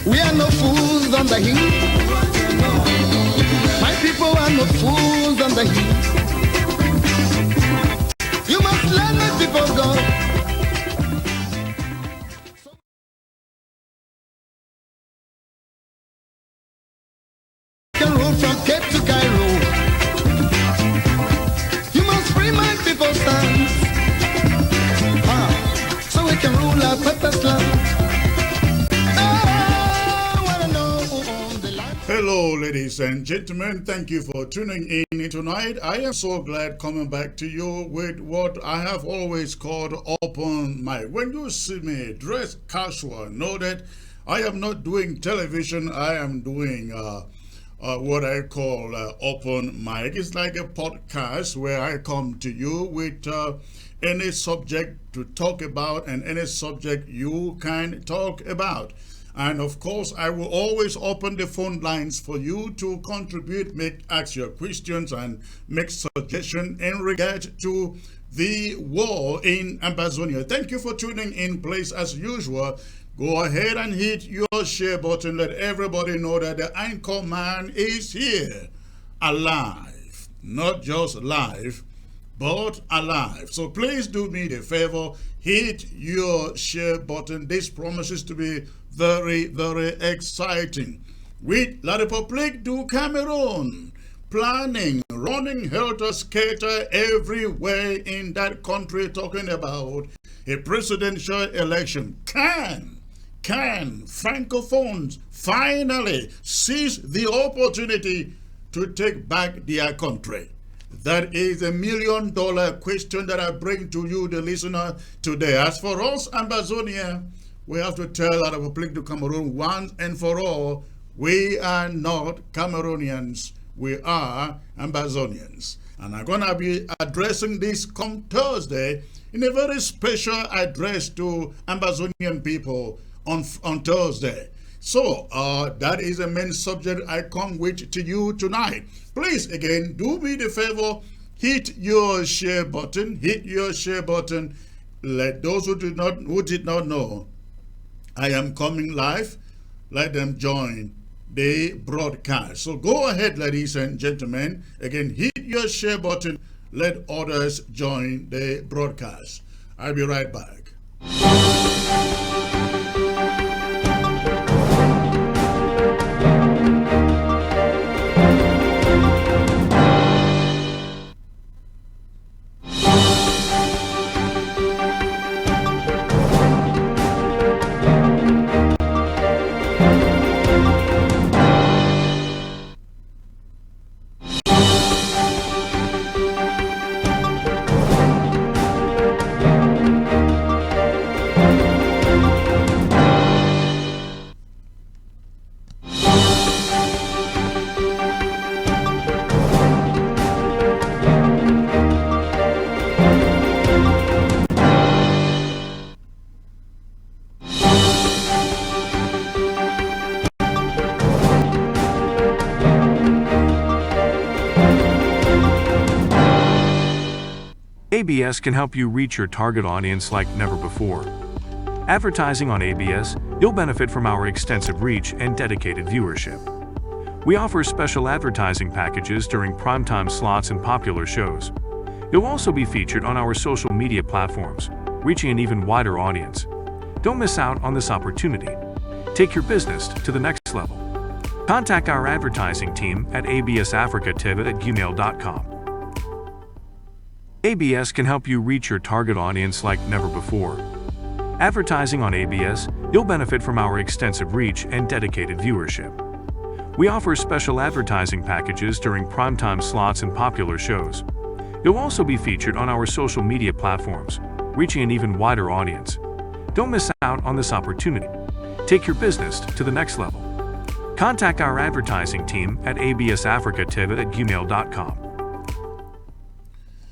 We are no fools on the heat. My people are no fools on the heat. You must let my people go. Can rule from Cape to Cairo. You must free my people's sons. So we can rule our purpose land. Hello, ladies and gentlemen. Thank you for tuning in tonight. I am so glad coming back to you with what I have always called open mic. When you see me dressed casual, know that I am not doing television. I am doing what I call open mic. It's like a podcast where I come to you with any subject to talk about and any subject you can talk about. And of course, I will always open the phone lines for you to contribute, ask your questions and make suggestions in regard to the war in Amazonia. Thank you for tuning in. Please, as usual, go ahead and hit your share button. Let everybody know that the anchor man is here, alive, not just live, but alive. So please do me the favor, hit your share button. This promises to be very, very exciting. With La République du Cameroon planning, running helter-skelter everywhere in that country, talking about a presidential election. Can Francophones finally seize the opportunity to take back their country? That is a $1 million question that I bring to you, the listener, today. As for us, Amazonia, we have to tell La République du Cameroon once and for all, we are not Cameroonians, we are Amazonians. And I'm going to be addressing this come Thursday in a very special address to Amazonian people on Thursday. So that is the main subject I come with to you tonight. Please, again, do me the favor, hit your share button, Let those who did not know, I am coming live. Let them join the broadcast. So go ahead, ladies and gentlemen. Again, hit your share button. Let others join the broadcast. I'll be right back. ABS can help you reach your target audience like never before. Advertising on ABS, you'll benefit from our extensive reach and dedicated viewership. We offer special advertising packages during primetime slots and popular shows. You'll also be featured on our social media platforms, reaching an even wider audience. Don't miss out on this opportunity. Take your business to the next level. Contact our advertising team at absafricativ@gmail.com. ABS can help you reach your target audience like never before. Advertising on ABS, you'll benefit from our extensive reach and dedicated viewership. We offer special advertising packages during primetime slots and popular shows. You'll also be featured on our social media platforms, reaching an even wider audience. Don't miss out on this opportunity. Take your business to the next level. Contact our advertising team at absafricativ@gmail.com.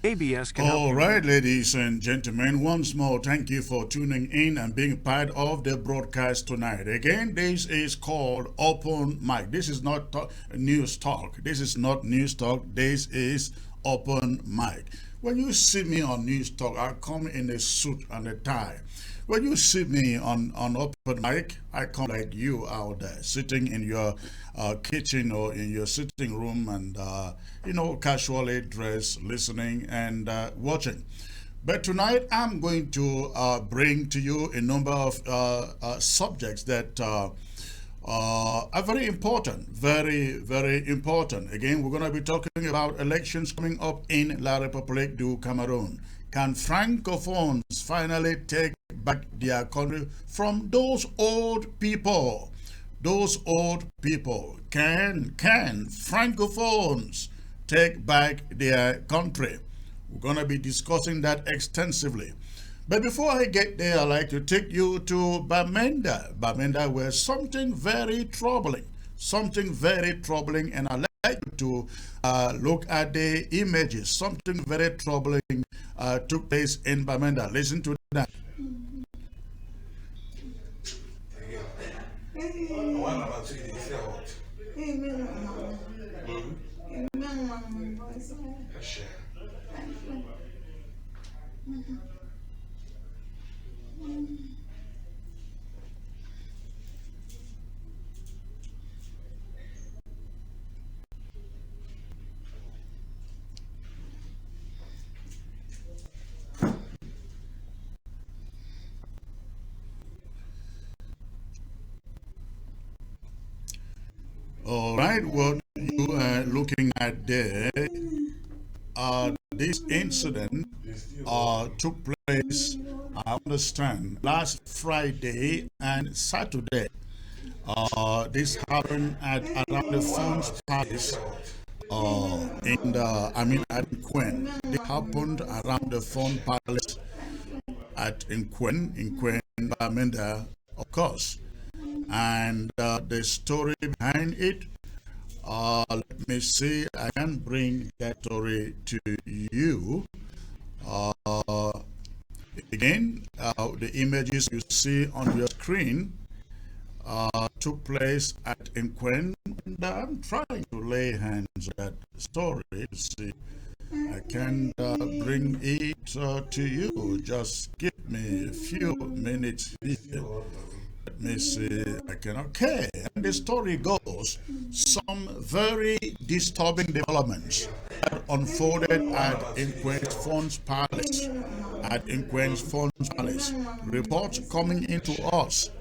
ABS can All right, ladies and gentlemen, once more, thank you for tuning in and being part of the broadcast tonight. Again, this is called Open Mic. This is not news talk. This is not news talk. This is Open Mic. When you see me on news talk, I come in a suit and a tie. When you see me on open mic, I come like you out there, sitting in your kitchen or in your sitting room and, casually dressed, listening and watching. But tonight, I'm going to bring to you a number of subjects that are very important, very, very important. Again, we're going to be talking about elections coming up in La République du Cameroon. Can Francophones finally take back their country from those old people? Those old people. Can Francophones take back their country? We're going to be discussing that extensively. But before I get there, I'd like to take you to Bamenda. Bamenda, where something very troubling, and I'd like you to look at the images. Something very troubling took place in Bamenda. Listen to that. All right, what you are looking at there, this incident took place, I understand, last Friday and Saturday. This happened at around the Phones Palace at Nkwen. It happened around the Phone Palace at Nkwen, Bamenda, of course. And the story behind it, let me see, I can bring that story to you. Again, the images you see on your screen took place at Nkwen, and I'm trying to lay hands on that story to see I can bring it to you. Just give me a few minutes here. Let me see, okay. And the story goes, some very disturbing developments that unfolded at Nkwen's Phones Palace. Reports coming into us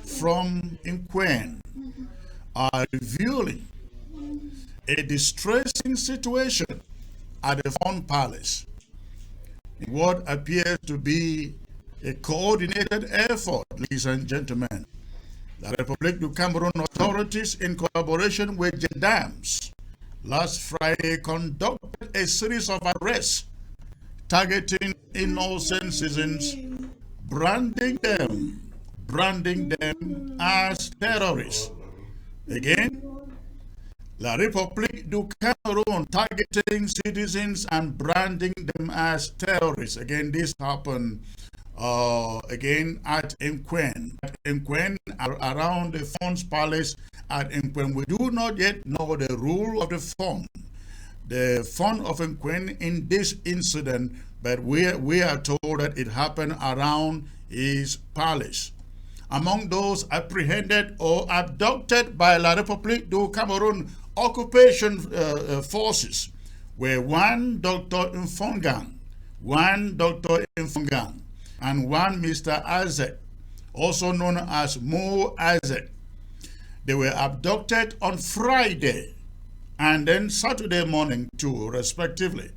from Nkwen are revealing a distressing situation at the Phone Palace. What appears to be a coordinated effort, ladies and gentlemen. The République du Cameroon authorities, in collaboration with gendarmes, last Friday conducted a series of arrests targeting innocent citizens, branding them as terrorists. Again, La République du Cameroon targeting citizens and branding them as terrorists. Again, this happened again at Nkwen. Around the Phones Palace at Nkwen. We do not yet know the rule of the Phone. The Phone of Nkwen in this incident, but we are told that it happened around his palace. Among those apprehended or abducted by La République du Cameroon occupation forces were one Dr. Mfongang, and one Mr. Azek, also known as Mo Azek. They were abducted on Friday and then Saturday morning too, respectively.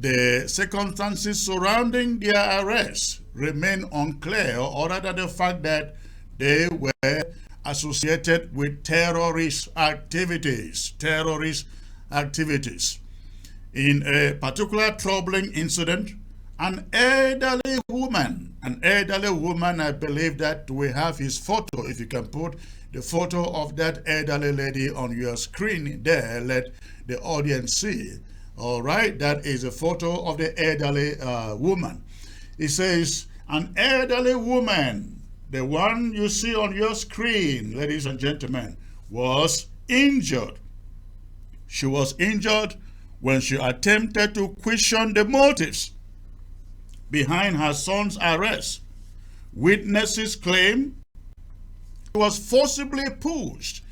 The circumstances surrounding their arrest remain unclear, other than the fact that they were associated with terrorist activities. In a particular troubling incident, an elderly woman, I believe that we have his photo. If you can put the photo of that elderly lady on your screen there, let the audience see. All right, that is a photo of the elderly woman. It says, an elderly woman, the one you see on your screen, ladies and gentlemen, was injured. She was injured when she attempted to question the motives behind her son's arrest Witnesses claim he was forcibly pushed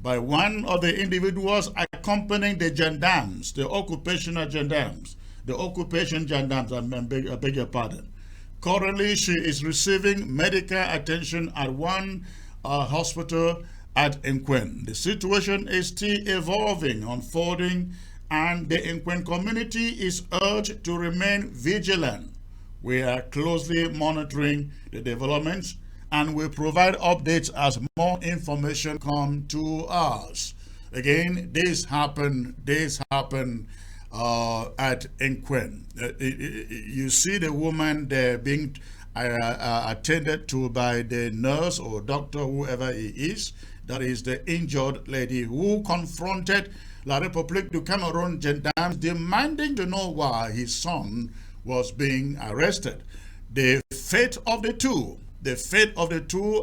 by one of the individuals accompanying the gendarmes, the occupational gendarmes, the occupation gendarmes, I beg your pardon. Currently, she is receiving medical attention at one hospital at Nkwen. The situation is still evolving, unfolding, and the Nkwen community is urged to remain vigilant. We are closely monitoring the developments and will provide updates as more information come to us. Again, this happened at Nkwen. You see the woman there being attended to by the nurse or doctor, whoever he is. That is the injured lady who confronted La République du Cameroon gendarmes, demanding to know why his son was being arrested. The fate of the two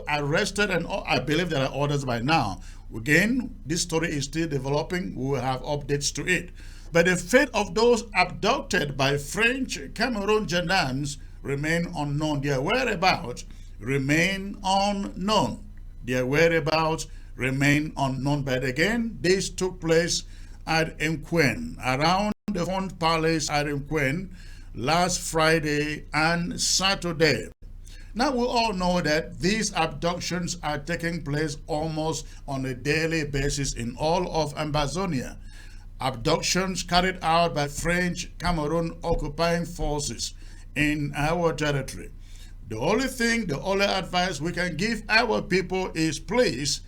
arrested, and I believe there are others by now. Again, this story is still developing. We will have updates to it. But the fate of those abducted by French Cameroon gendarmes remain unknown. Their whereabouts remain unknown. But again, this took place at Nkwen, around the Font Palace at Nkwen, last Friday and Saturday. Now, we all know that these abductions are taking place almost on a daily basis in all of Ambazonia. Abductions carried out by French Cameroon occupying forces in our territory. The only advice we can give our people is, please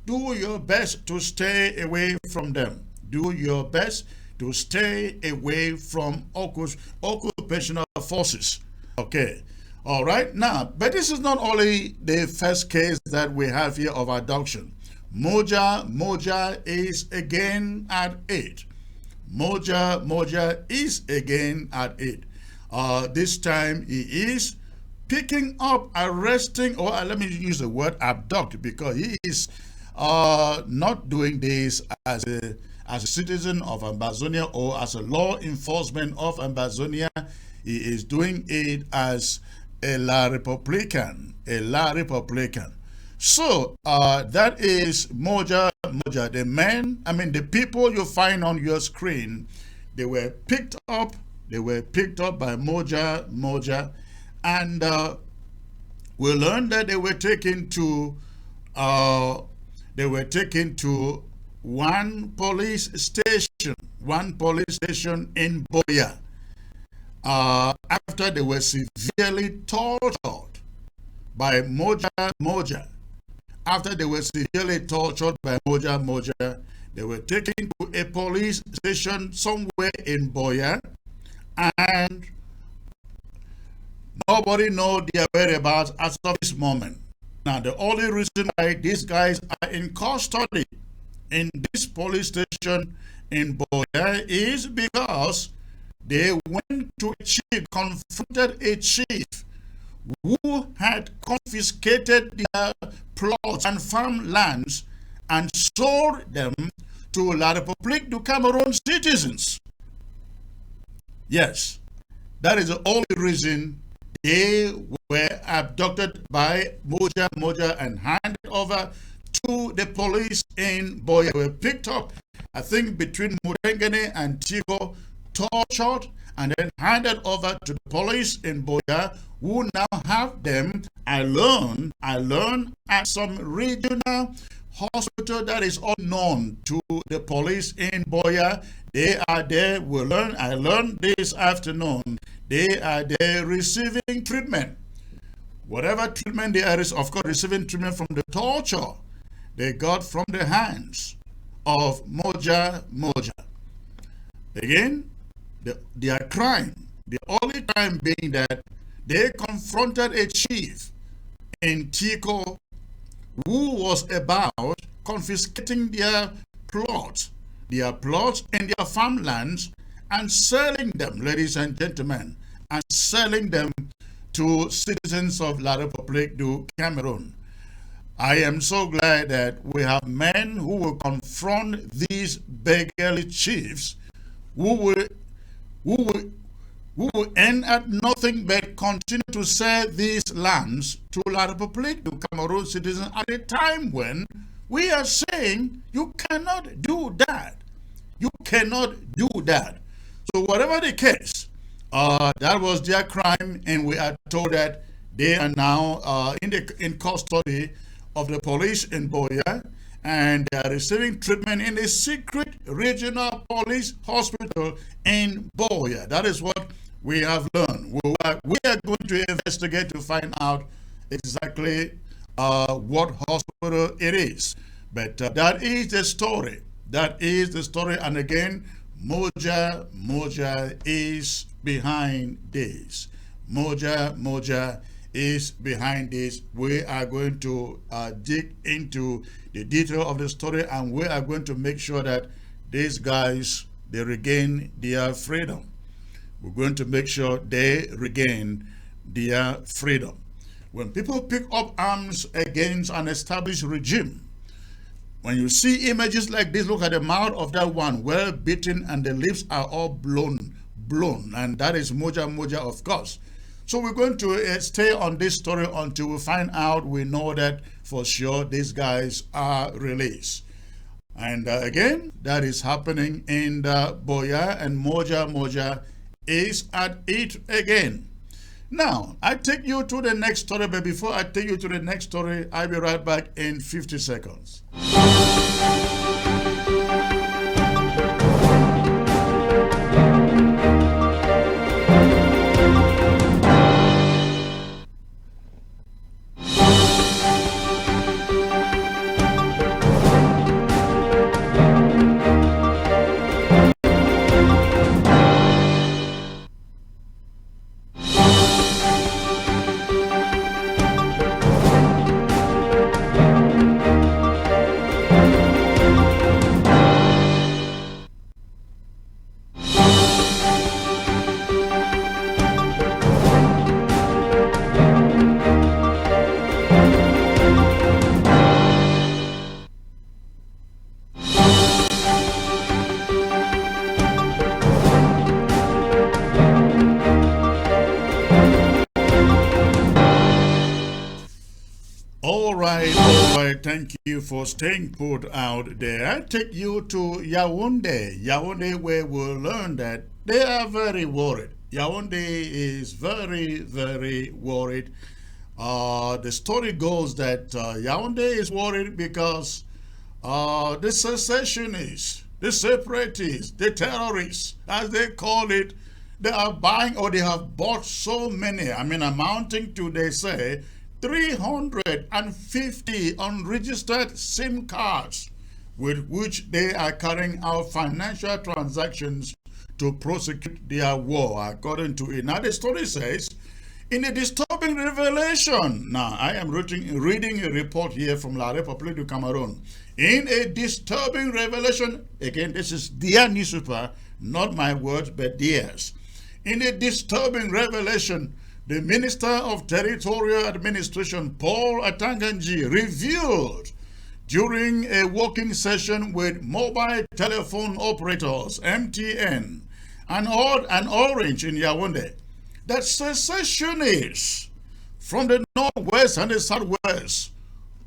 do your best to stay away from them. Do your best to stay away from occupational forces. Okay. All right. Now, but this is not only the first case that we have here of abduction. Moja is again at it. Moja is again at it. This time he is picking up, arresting, or let me use the word abduct, because he is not doing this as a citizen of Ambazonia or as a law enforcement of Ambazonia. He is doing it as a La Republican. So that is Moja. The people you find on your screen, they were picked up by Moja, and we learned that they were taken to one police station in Boya, after they were severely tortured by Moja. After they were severely tortured by Moja, they were taken to a police station somewhere in Boya, and nobody knows their whereabouts as of this moment. Now, the only reason why these guys are in custody in this police station in Boya is because they went to a chief, confronted a chief who had confiscated their plots and farmlands and sold them to La République du Cameroon citizens. Yes, that is the only reason they were abducted by Moja and handed over to the police in Boya. They were picked up, I think, between Murengene and Tigo, tortured, and then handed over to the police in Boya, who now have them, I learned, at some regional hospital that is unknown to the police in Boya. They are there. I learned this afternoon. They are there receiving treatment. Whatever treatment they are, of course, receiving treatment from the torture they got from the hands of Moja. Again, their crime, the only crime being that they confronted a chief in Tico who was about confiscating their plots and their farmlands and selling them, ladies and gentlemen, and selling them to citizens of La République du Cameroon. I am so glad that we have men who will confront these beggarly chiefs, who will we will end at nothing but continue to sell these lands to La République du Cameroon citizens at a time when we are saying you cannot do that. You cannot do that. So whatever the case, that was their crime, and we are told that they are now in custody of the police in Boya, and they are receiving treatment in a secret regional police hospital in Boya. That is what we have learned. We are going to investigate to find out exactly what hospital it is. But that is the story. That is the story. And again, Moja is behind this. Moja is behind this. We are going to dig into the detail of the story, and we are going to make sure that these guys, they regain their freedom. We're going to make sure they regain their freedom. When people pick up arms against an established regime, when you see images like this, look at the mouth of that one, well beaten, and the lips are all blown, and that is Moja, of course. So we're going to stay on this story until we find out, we know that for sure these guys are released. And again, that is happening in the Boya, and Moja is at it again. Now, I take you to the next story, but before I take you to the next story, I'll be right back in 50 seconds. All right, thank you for staying put out there. I take you to Yaoundé, where we'll learn that they are very worried. Yaoundé is very, very worried. The story goes that Yaoundé is worried because the secessionists, the separatists, the terrorists, as they call it, they are buying, or they have bought so many, amounting to, they say, 350 unregistered SIM cards with which they are carrying out financial transactions to prosecute their war, according to it. Now, the story says, in a disturbing revelation, now I am reading a report here from La République du Cameroon. In a disturbing revelation, again, this is their newspaper, not my words, but theirs. In a disturbing revelation, the Minister of Territorial Administration, Paul Atanganji, revealed during a working session with mobile telephone operators, MTN, and Orange in Yaoundé, that secessionists from the northwest and the southwest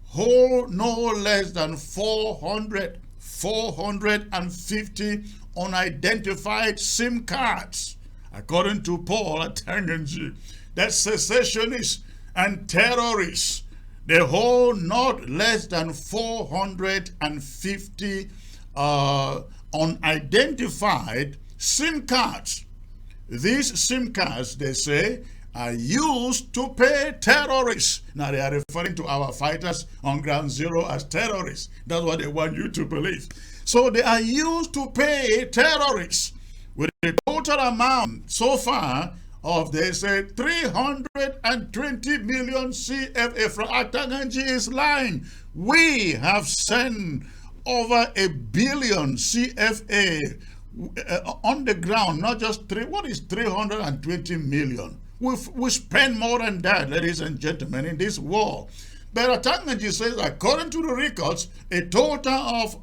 hold no less than 450 unidentified SIM cards, according to Paul Atanganji. That secessionists and terrorists, they hold not less than 450 unidentified SIM cards. These SIM cards, they say, are used to pay terrorists. Now, they are referring to our fighters on ground zero as terrorists. That's what they want you to believe. So they are used to pay terrorists with a total amount so far of, they say, 320 million CFA. From Atanganji is lying. We have sent over 1 billion CFA on the ground, not just three. What is 320 million? We spend more than that, ladies and gentlemen, in this war. But Atanganji says, according to the records, a total of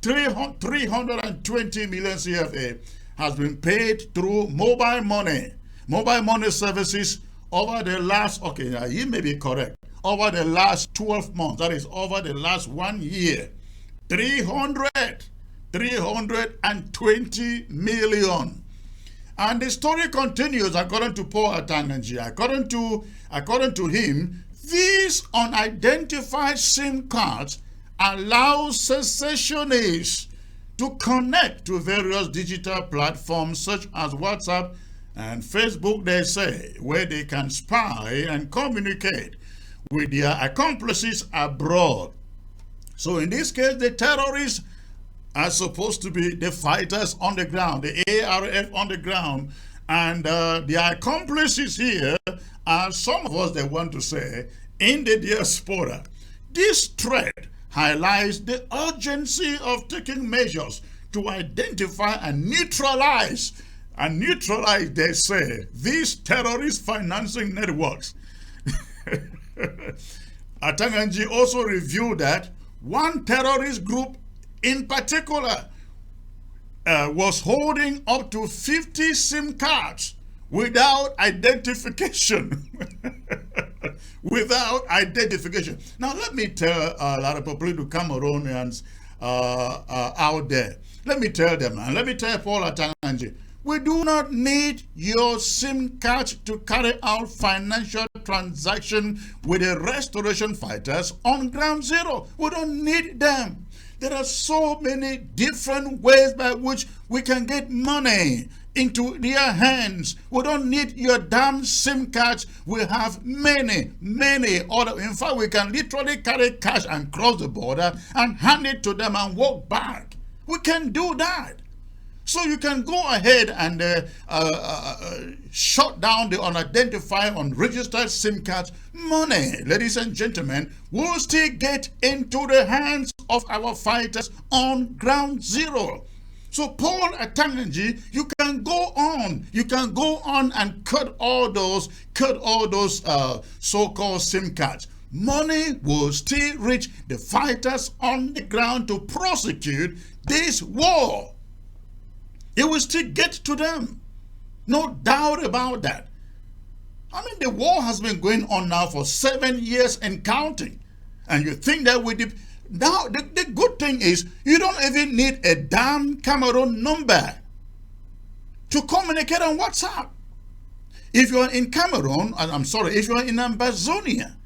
320 million CFA has been paid through mobile money Mobile money services over the last, okay, you may be correct, over the last 12 months, that is over the last 1 year, 320 million. And the story continues according to Paul Atanganji. According to him, these unidentified SIM cards allow cessationists to connect to various digital platforms such as WhatsApp and Facebook, they say, where they can spy and communicate with their accomplices abroad. So in this case, the terrorists are supposed to be the fighters on the ground, the ARF on the ground, and their accomplices here are some of us, they want to say, in the diaspora. This threat highlights the urgency of taking measures to identify and neutralize, they say, these terrorist financing networks. Atanganji also revealed that one terrorist group in particular was holding up to 50 SIM cards without identification. Without identification. Now, let me tell a lot of people, to Cameroonians out there, let me tell them, and let me tell Paul Atanganji, we do not need your SIM card to carry out financial transaction with the restoration fighters on ground zero. We don't need them. There are so many different ways by which we can get money into their hands. We don't need your damn SIM cards. We have many other. In fact, we can literally carry cash and cross the border and hand it to them and walk back. We can do that. So you can go ahead and shut down the unidentified, unregistered SIM cards. Money, ladies and gentlemen, will still get into the hands of our fighters on ground zero. So Paul Atanganji, you can go on and cut all those so-called SIM cards. Money will still reach the fighters on the ground to prosecute this war. It will still get to them. No doubt about that. I mean, the war has been going on now for 7 years and counting. And you think that with the... Now, the good thing is, you don't even need a damn Cameroon number to communicate on WhatsApp. If you are in Cameroon, if you are in Ambazonia,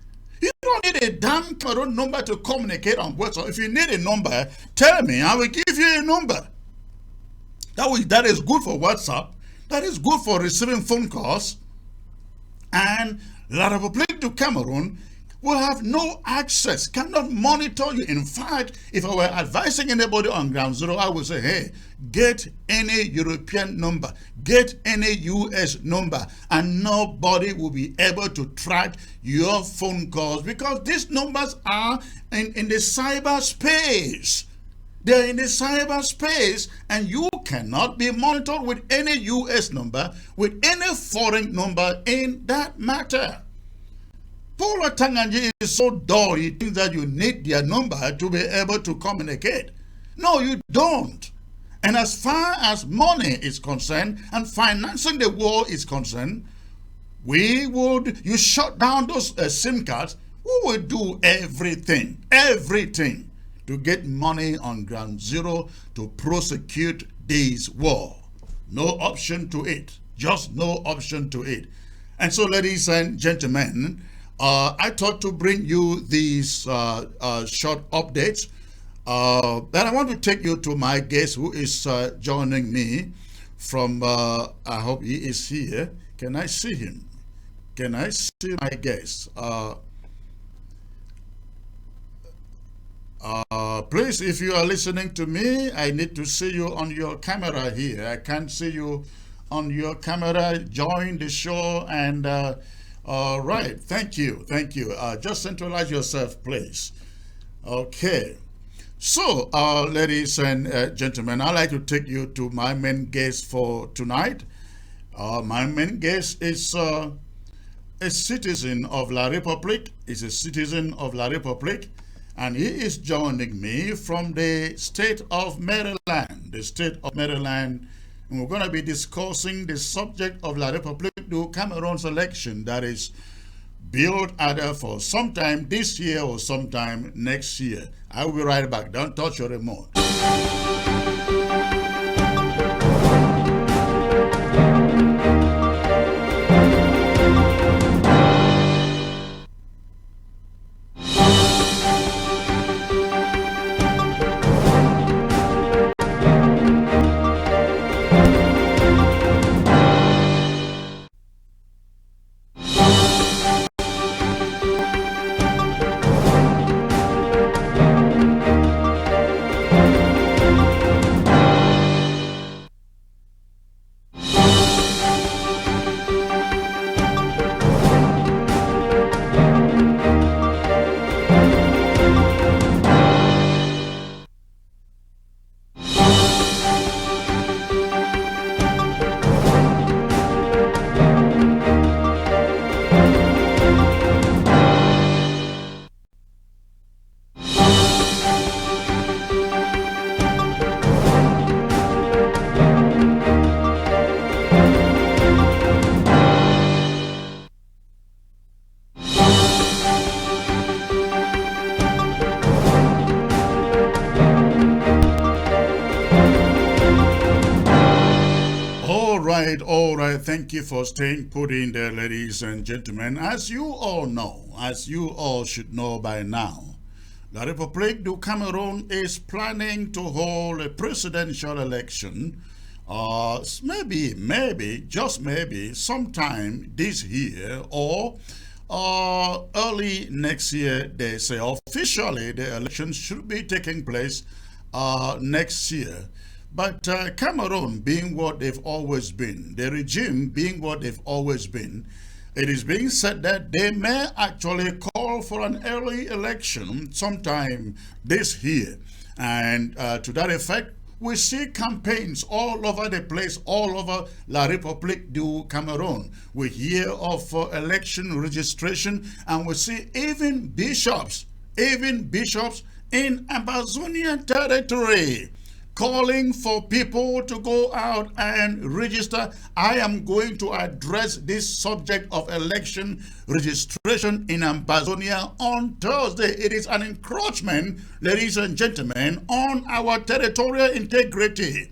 you don't need a damn Cameroon number to communicate on WhatsApp. If you need a number, tell me, I will give you a number. That is good for WhatsApp. That is good for receiving phone calls. And La République du Cameroon will have no access, cannot monitor you. In fact, if I were advising anybody on ground zero, I would say, hey, get any European number, get any US number, and nobody will be able to track your phone calls because these numbers are in the cyberspace. They're in the cyberspace, and you cannot be monitored with any US number, with any foreign number in that matter. Paul Atanganji is so dull, he thinks that you need their number to be able to communicate. No, you don't. And as far as money is concerned and financing the war is concerned, you shut down those SIM cards, we will do everything to get money on ground zero to prosecute this war. No option to it. Just no option to it. And so, ladies and gentlemen, I thought to bring you these short updates. Then I want to take you to my guest who is joining me from, I hope he is here. Can I see him? Can I see my guest? Please, if you are listening to me, I need to see you on your camera here. I can't see you on your camera. Join the show and all right. Thank you. Just centralize yourself, please. Okay. So, ladies and gentlemen, I'd like to take you to my main guest for tonight. My main guest is a citizen of La République. Is a citizen of La République. And he is joining me from the state of Maryland. The state of Maryland, And we're going to be discussing the subject of La République du Cameroon's election that is billed either for sometime this year or sometime next year. I will be right back. Don't touch your remote. All right. Thank you for staying put in there, ladies and gentlemen. As you all know, as you all should know by now, La République du Cameroon is planning to hold a presidential election, just maybe, sometime this year or early next year. They say officially the election should be taking place next year. But Cameroon being what they've always been, the regime being what they've always been, it is being said that they may actually call for an early election sometime this year. And to that effect, we see campaigns all over the place, all over La République du Cameroon. We hear of election registration, and we see even bishops in Amazonian territory calling for people to go out and register. I am going to address this subject of election registration in Amazonia on Thursday. It is an encroachment, ladies and gentlemen, on our territorial integrity.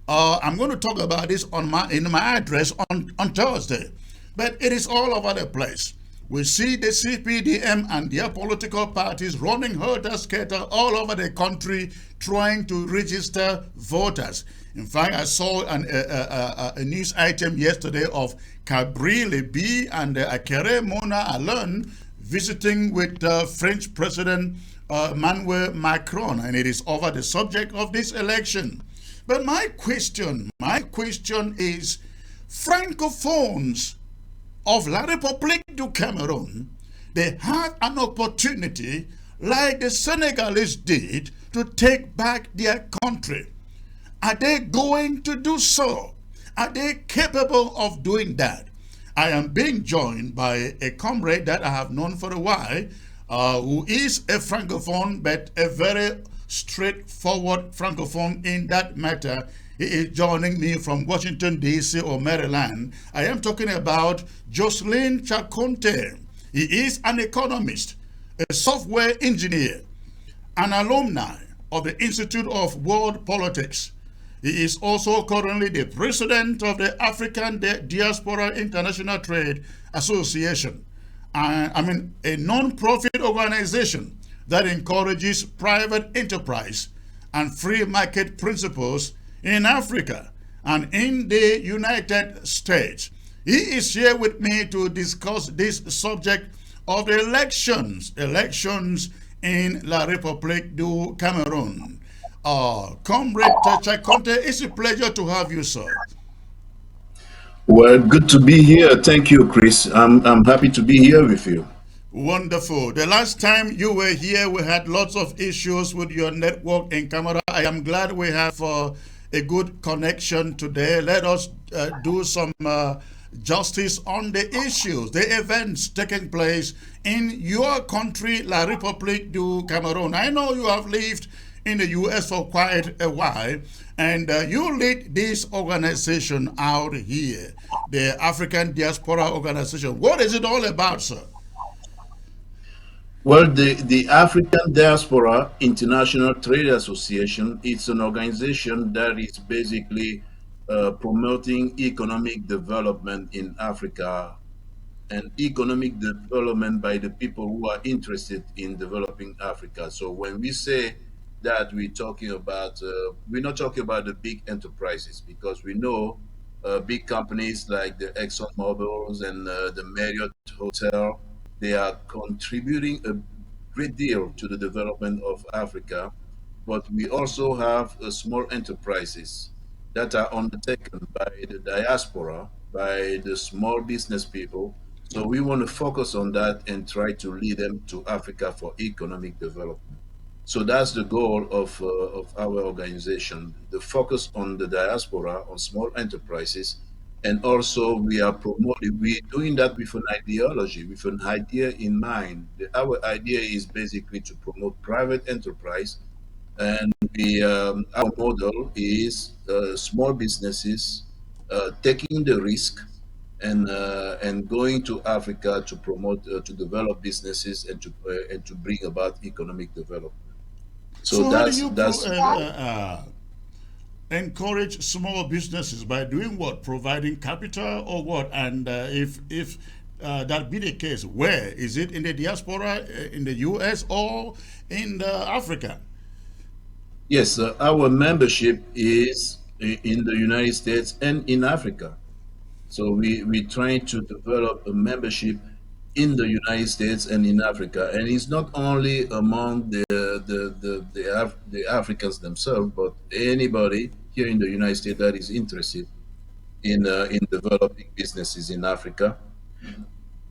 I'm going to talk about this in my address on Thursday. But it is all over the place. We see the CPDM and their political parties running helter-skelter all over the country trying to register voters. In fact, I saw a news item yesterday of Cabri Lebi and Akere Mona Alon visiting with French President Emmanuel Macron, and it is over the subject of this election. But my question is, Francophones of La République du Cameroon, they had an opportunity, like the Senegalese did, to take back their country. Are they going to do so? Are they capable of doing that? I am being joined by a comrade that I have known for a while, who is a Francophone, but a very straightforward Francophone in that matter. He is joining me from Washington, D.C. or Maryland. I am talking about Jocelyn Chakonte. He is an economist, a software engineer, an alumni of the Institute of World Politics. He is also currently the president of the African Diaspora International Trade Association, a non-profit organization that encourages private enterprise and free market principles in Africa and in the United States. He is here with me to discuss this subject of the elections in La République du Cameroon. Comrade Chakonte, it's a pleasure to have you, sir. Well, good to be here. Thank you, Chris. I'm happy to be here with you. Wonderful. The last time you were here, we had lots of issues with your network in Canada. I am glad we have a good connection today. Let us do some justice on the issues, the events taking place in your country, La République du Cameroon. I know you have lived in the U.S. for quite a while, and you lead this organization out here, the African Diaspora Organization. What is it all about, sir? Well, the African Diaspora International Trade Association, it's an organization that is basically promoting economic development in Africa and economic development by the people who are interested in developing Africa. So when we say that, we're not talking about the big enterprises, because we know big companies like the Exxon Mobil's and the Marriott Hotel, they are contributing a great deal to the development of Africa. But we also have small enterprises that are undertaken by the diaspora, by the small business people. So we want to focus on that and try to lead them to Africa for economic development. So that's the goal of our organization, the focus on the diaspora, on small enterprises. And also we're doing that with an ideology, with an idea in mind. Our idea is basically to promote private enterprise, and our model is small businesses taking the risk and going to Africa to promote to develop businesses and to bring about economic development. So So how do you that's encourage small businesses by doing what? Providing capital or what? And if that be the case, where is it, in the diaspora, in the U.S. or in Africa? yes. Our membership is in the United States and in Africa. So we trying to develop a membership in the United States and in Africa, and it's not only among the Africans themselves, but anybody here in the United States that is interested in developing businesses in Africa,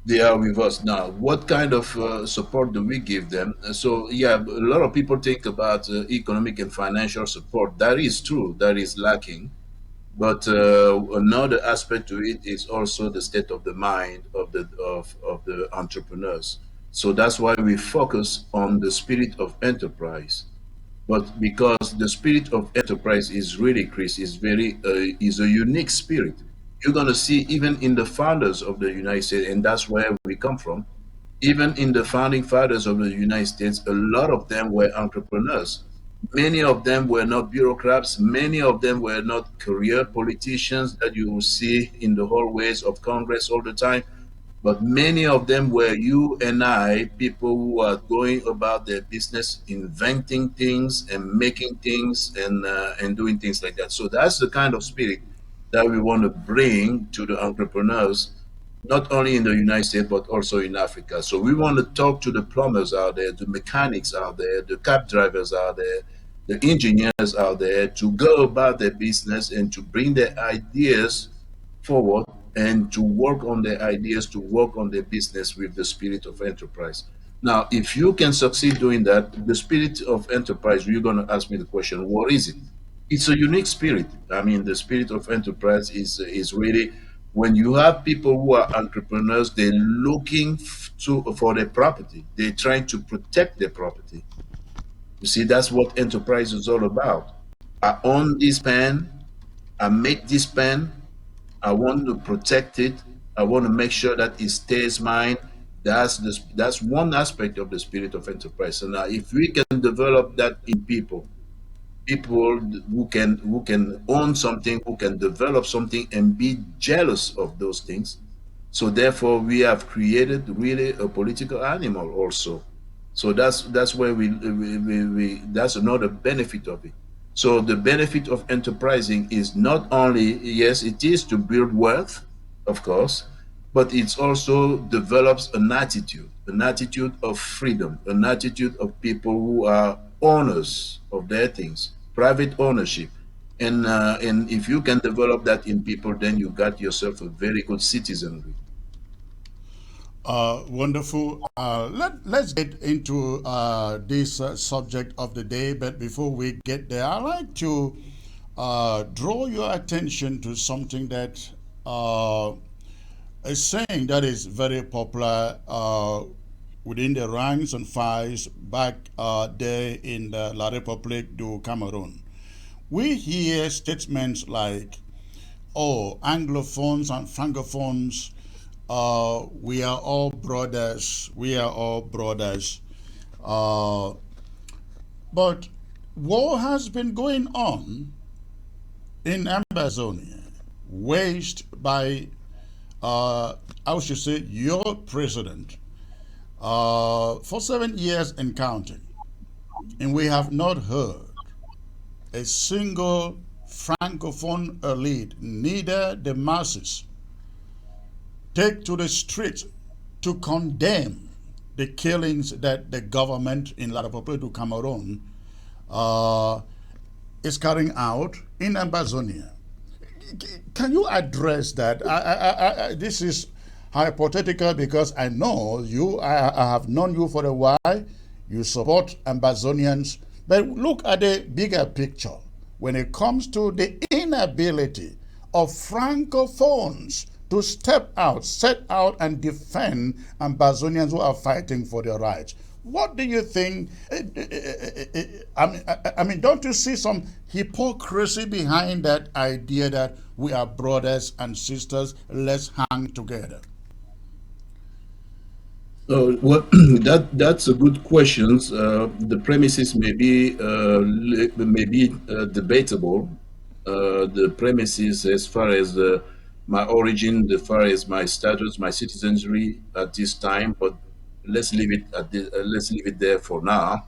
they are with us now. What kind of support do we give them? So yeah, a lot of people think about economic and financial support. That is true. That is lacking. But another aspect to it is also the state of the mind of the entrepreneurs. So that's why we focus on the spirit of enterprise. But because the spirit of enterprise is really, Chris, is a unique spirit. You're gonna see even in the founders of the United States, and that's where we come from. Even in the founding fathers of the United States, a lot of them were entrepreneurs. Many of them were not bureaucrats. Many of them were not career politicians that you will see in the hallways of Congress all the time. But many of them were you and I, people who are going about their business, inventing things and making things and doing things like that. So that's the kind of spirit that we want to bring to the entrepreneurs, not only in the United States but also in Africa. So we want to talk to the plumbers out there, the mechanics out there, the cab drivers out there, the engineers out there, to go about their business and to bring their ideas forward and to work on their ideas, to work on their business with the spirit of enterprise. Now, if you can succeed doing that, the spirit of enterprise, you're going to ask me the question, what is it? It's a unique spirit. I mean, the spirit of enterprise is really when you have people who are entrepreneurs, they're looking for their property. They're trying to protect their property. You see, that's what enterprise is all about. I own this pen. I make this pen. I want to protect it. I want to make sure that it stays mine. That's one aspect of the spirit of enterprise. So now, if we can develop that in people who can own something, who can develop something and be jealous of those things. So therefore, we have created really a political animal also. So that's where that's another benefit of it. So the benefit of enterprising is not only, yes, it is to build wealth, of course, but it also develops an attitude of freedom, an attitude of people who are owners of their things, private ownership. And if you can develop that in people, then you got yourself a very good citizenry. Wonderful. Let's get into this subject of the day, but before we get there, I'd like to draw your attention to something that a saying that is very popular within the ranks and files back there in the La République du Cameroon. We hear statements like, oh, Anglophones and Francophones, we are all brothers, we are all brothers. Uh, but war has been going on in Amazonia, waged by, I should say, your president for 7 years and counting. And we have not heard a single Francophone elite, neither the masses, take to the street to condemn the killings that the government in La République du Cameroon uh, is carrying out in Amazonia. Can you address that? This is hypothetical because I know you, I have known you for a while. You support Amazonians, but look at the bigger picture when it comes to the inability of Francophones to step out, set out, and defend Amazonians who are fighting for their rights. What do you think? I mean, don't you see some hypocrisy behind that idea that we are brothers and sisters, let's hang together? Well, that's a good question. The premises may be debatable. The premises, as far as my origin, as far as my status, my citizenry at this time, but let's leave it there for now,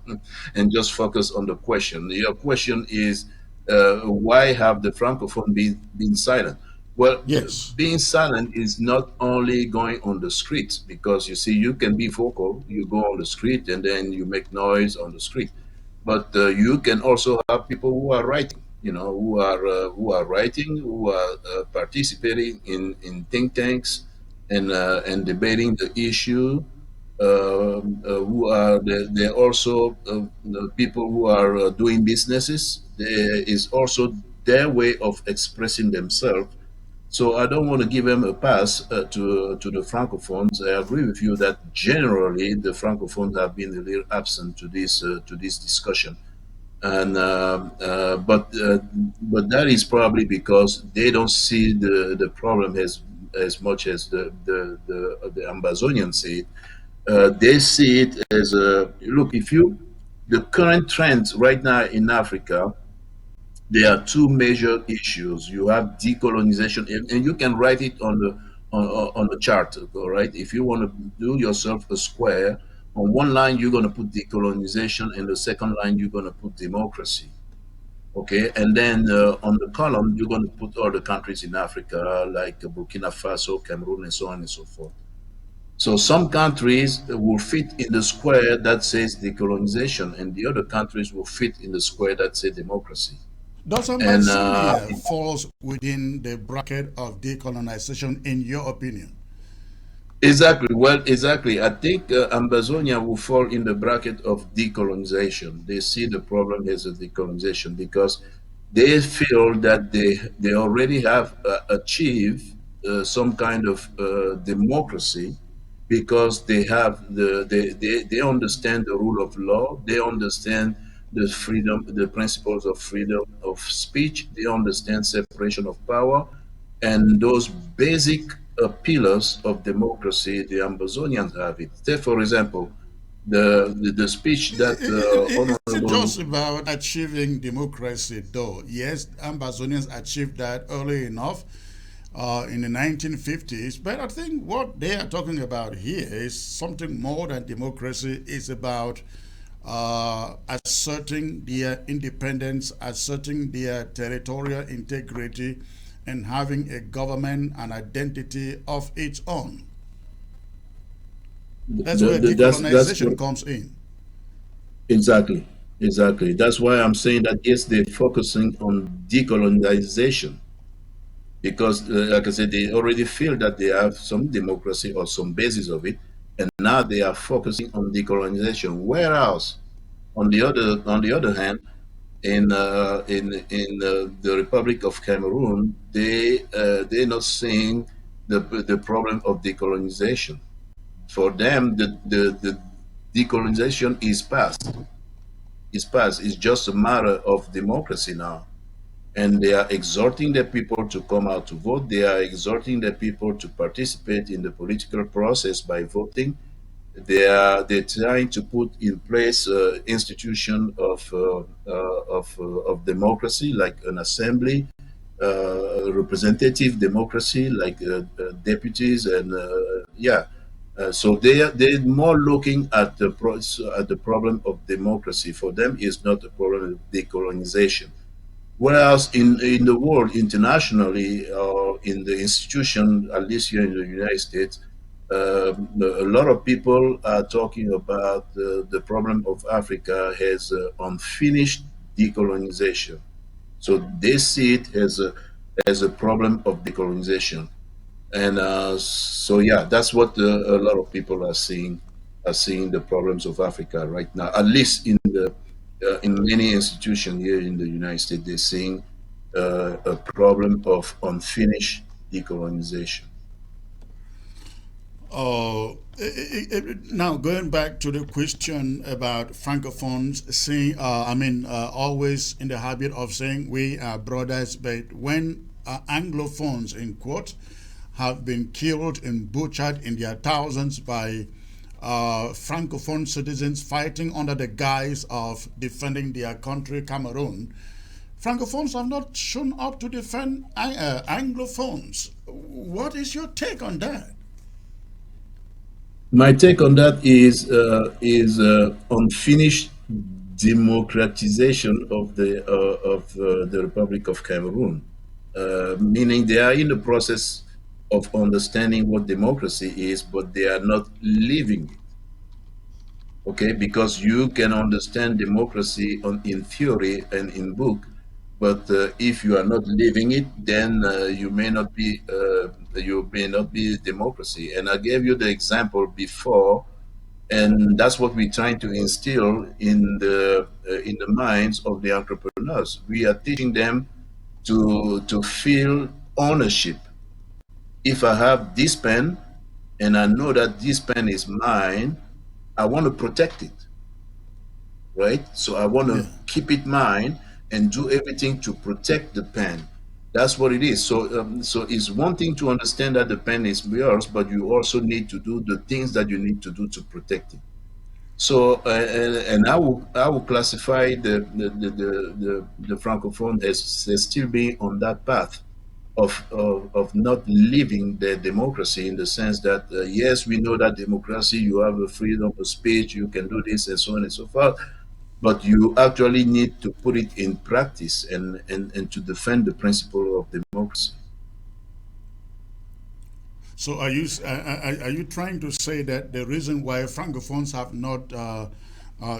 and just focus on the question. Your question is, why have the francophone been silent? Well, Yes. being silent is not only going on the streets, because you see, you can be vocal, you go on the street and then you make noise on the street, but you can also have people who are writing, who are writing, who are participating in think tanks and debating the issue. Who are they're also the people who are doing businesses. There is also their way of expressing themselves, so I don't want to give them a pass to the francophones. I agree with you that generally the francophones have been a little absent to this discussion, and but that is probably because they don't see the problem as much as the Amazonians see it. They see it as a look. If you The current trends right now in Africa, there are two major issues. You have decolonization, and you can write it on the chart. All right, if you want to do yourself a square, on one line you're going to put decolonization, and the second line you're going to put democracy. Okay, and then on the column you're going to put all the countries in Africa, like Burkina Faso, Cameroon, and so on and so forth. So some countries will fit in the square that says decolonization, and the other countries will fit in the square that says democracy. Does And Amazonia falls within the bracket of decolonization in your opinion? exactly, well, exactly. I think Amazonia will fall in the bracket of decolonization. They see the problem as a decolonization because they feel that they already have achieved some kind of democracy, because they have they understand the rule of law, they understand the freedom, the principles of freedom of speech, they understand separation of power, and those basic pillars of democracy. The Amazonians have it. Take, for example, the speech that It's not Honorable. just about achieving democracy, though. Yes, Amazonians achieved that early enough in the 1950s, but I think what they are talking about here is something more than democracy. It's about asserting their independence, asserting their territorial integrity, and having a government and identity of its own. That's where That's decolonization what comes in. exactly, exactly. That's why I'm saying that yes, they're focusing on decolonization, because, like I said, they already feel that they have some democracy or some basis of it, and now they are focusing on decolonization. Whereas, on the other hand, in the Republic of Cameroon, they're not seeing the problem of decolonization. For them, Decolonization is past. Is past. It's just a matter of democracy now. And they are exhorting the people to come out to vote. They are exhorting the people to participate in the political process by voting. They're trying to put in place institution of democracy like an assembly, representative democracy like deputies and yeah. So they're more looking at at the problem of democracy. For them, is not a problem of decolonization. Whereas in the world, internationally, or in the institution, at least here in the United States, a lot of people are talking about the problem of Africa as unfinished decolonization. So they see it as a problem of decolonization. And so yeah, that's what a lot of people are seeing the problems of Africa right now. At least in many institutions here in the United States, they're seeing a problem of unfinished decolonization. Now, going back to the question about francophones, saying, always in the habit of saying we are brothers, but when anglophones, in quote, have been killed and butchered in their thousands by francophone citizens fighting under the guise of defending their country, Cameroon, francophones have not shown up to defend anglophones. What is your take on that? My take on that is unfinished democratization of the Republic of Cameroon, meaning they are in the process of understanding what democracy is, but they are not living it. Okay, because you can understand democracy in theory and in book, but if you are not living it, then you may not be democracy. And I gave you the example before, and that's what we're trying to instill in the minds of the entrepreneurs. We are teaching them to feel ownership. If I have this pen and I know that this pen is mine, I want to protect it, right? So I want Yeah. to keep it mine and do everything to protect the pen. That's what it is. So it's one thing to understand that the pen is yours, but you also need to do the things that you need to do to protect it. So and I will classify the francophone as still being on that path of not living the democracy, in the sense that yes, we know that democracy, you have a freedom of speech, you can do this and so on and so forth, but you actually need to put it in practice and to defend the principle of democracy. So are you trying to say that the reason why francophones have not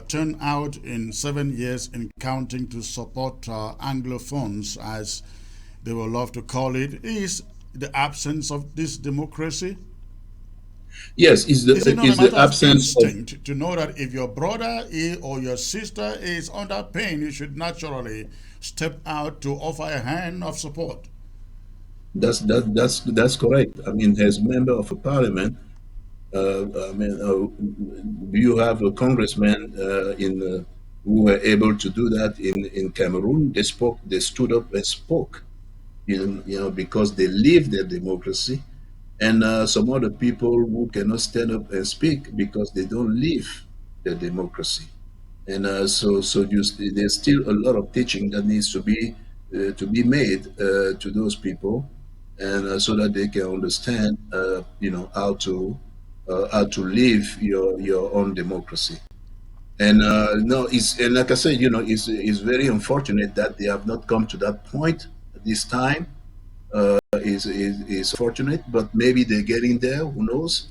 turned out in 7 years and counting to support anglophones, as they will love to call it, is the absence of this democracy? Yes, Is it not a is the matter of absence of. instinct to know that if your brother or your sister is under pain, you should naturally step out to offer a hand of support? That's correct. I mean, as member of a parliament, I mean, you have a congressman who were able to do that in Cameroon. They spoke, they stood up and spoke, because they live their democracy. And some other people who cannot stand up and speak because they don't live their democracy. And there's still a lot of teaching that needs to be made to those people, and so that they can understand, how to live your own democracy. And no, it's and like I said, it's very unfortunate that they have not come to that point at this time. Is fortunate, but maybe they're getting there. Who knows?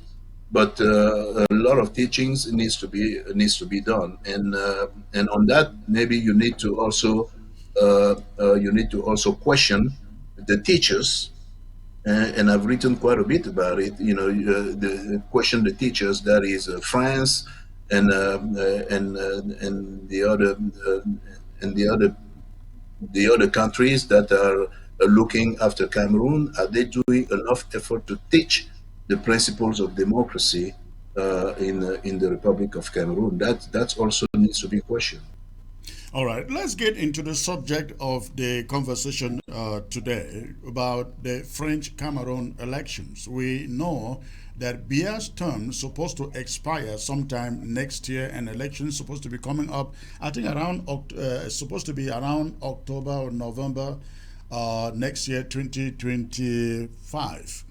But a lot of teachings needs to be done, and on that, maybe you need to also question the teachers, and I've written quite a bit about it. Question the teachers. That is France and the other and the other countries that are looking after Cameroon. Are they doing enough effort to teach the principles of democracy in the Republic of Cameroon. That also needs to be questioned. All right, let's get into the subject of the conversation today about the French Cameroon elections. We know that Bia's term is supposed to expire sometime next year, and elections supposed to be coming up. I think around it's supposed to be around October or November next year, 2025.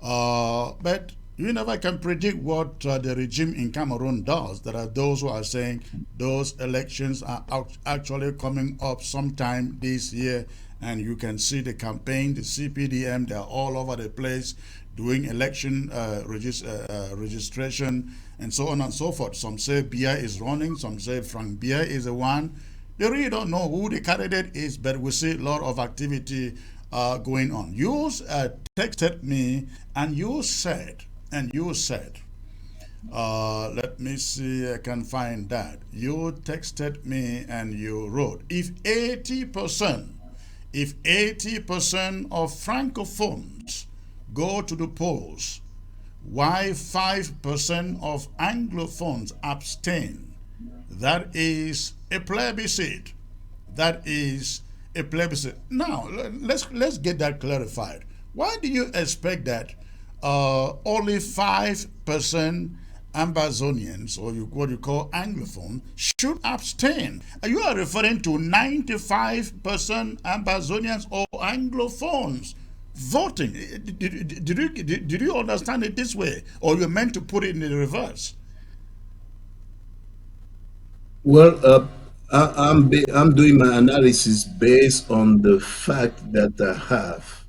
But you never can predict what the regime in Cameroon does. There are those who are saying those elections are actually coming up sometime this year, and you can see the campaign, the CPDM, they're all over the place doing election registration and so on and so forth. Some say Bia is running, some say Frank Bia is the one. They really don't know who the candidate is, but we see a lot of activity going on. You texted me and you said, let me see, I can find that. You texted me and you wrote, if 80% of Francophones go to the polls, why 5% of Anglophones abstain? That is a plebiscite. That is a plebiscite. Now, let's get that clarified. Why do you expect that only 5% Ambazonians, or what you call Anglophone, should abstain? You are referring to 95% Ambazonians or Anglophones voting. Did you understand it this way, or you meant to put it in the reverse? Well, I'm doing my analysis based on the fact that I have,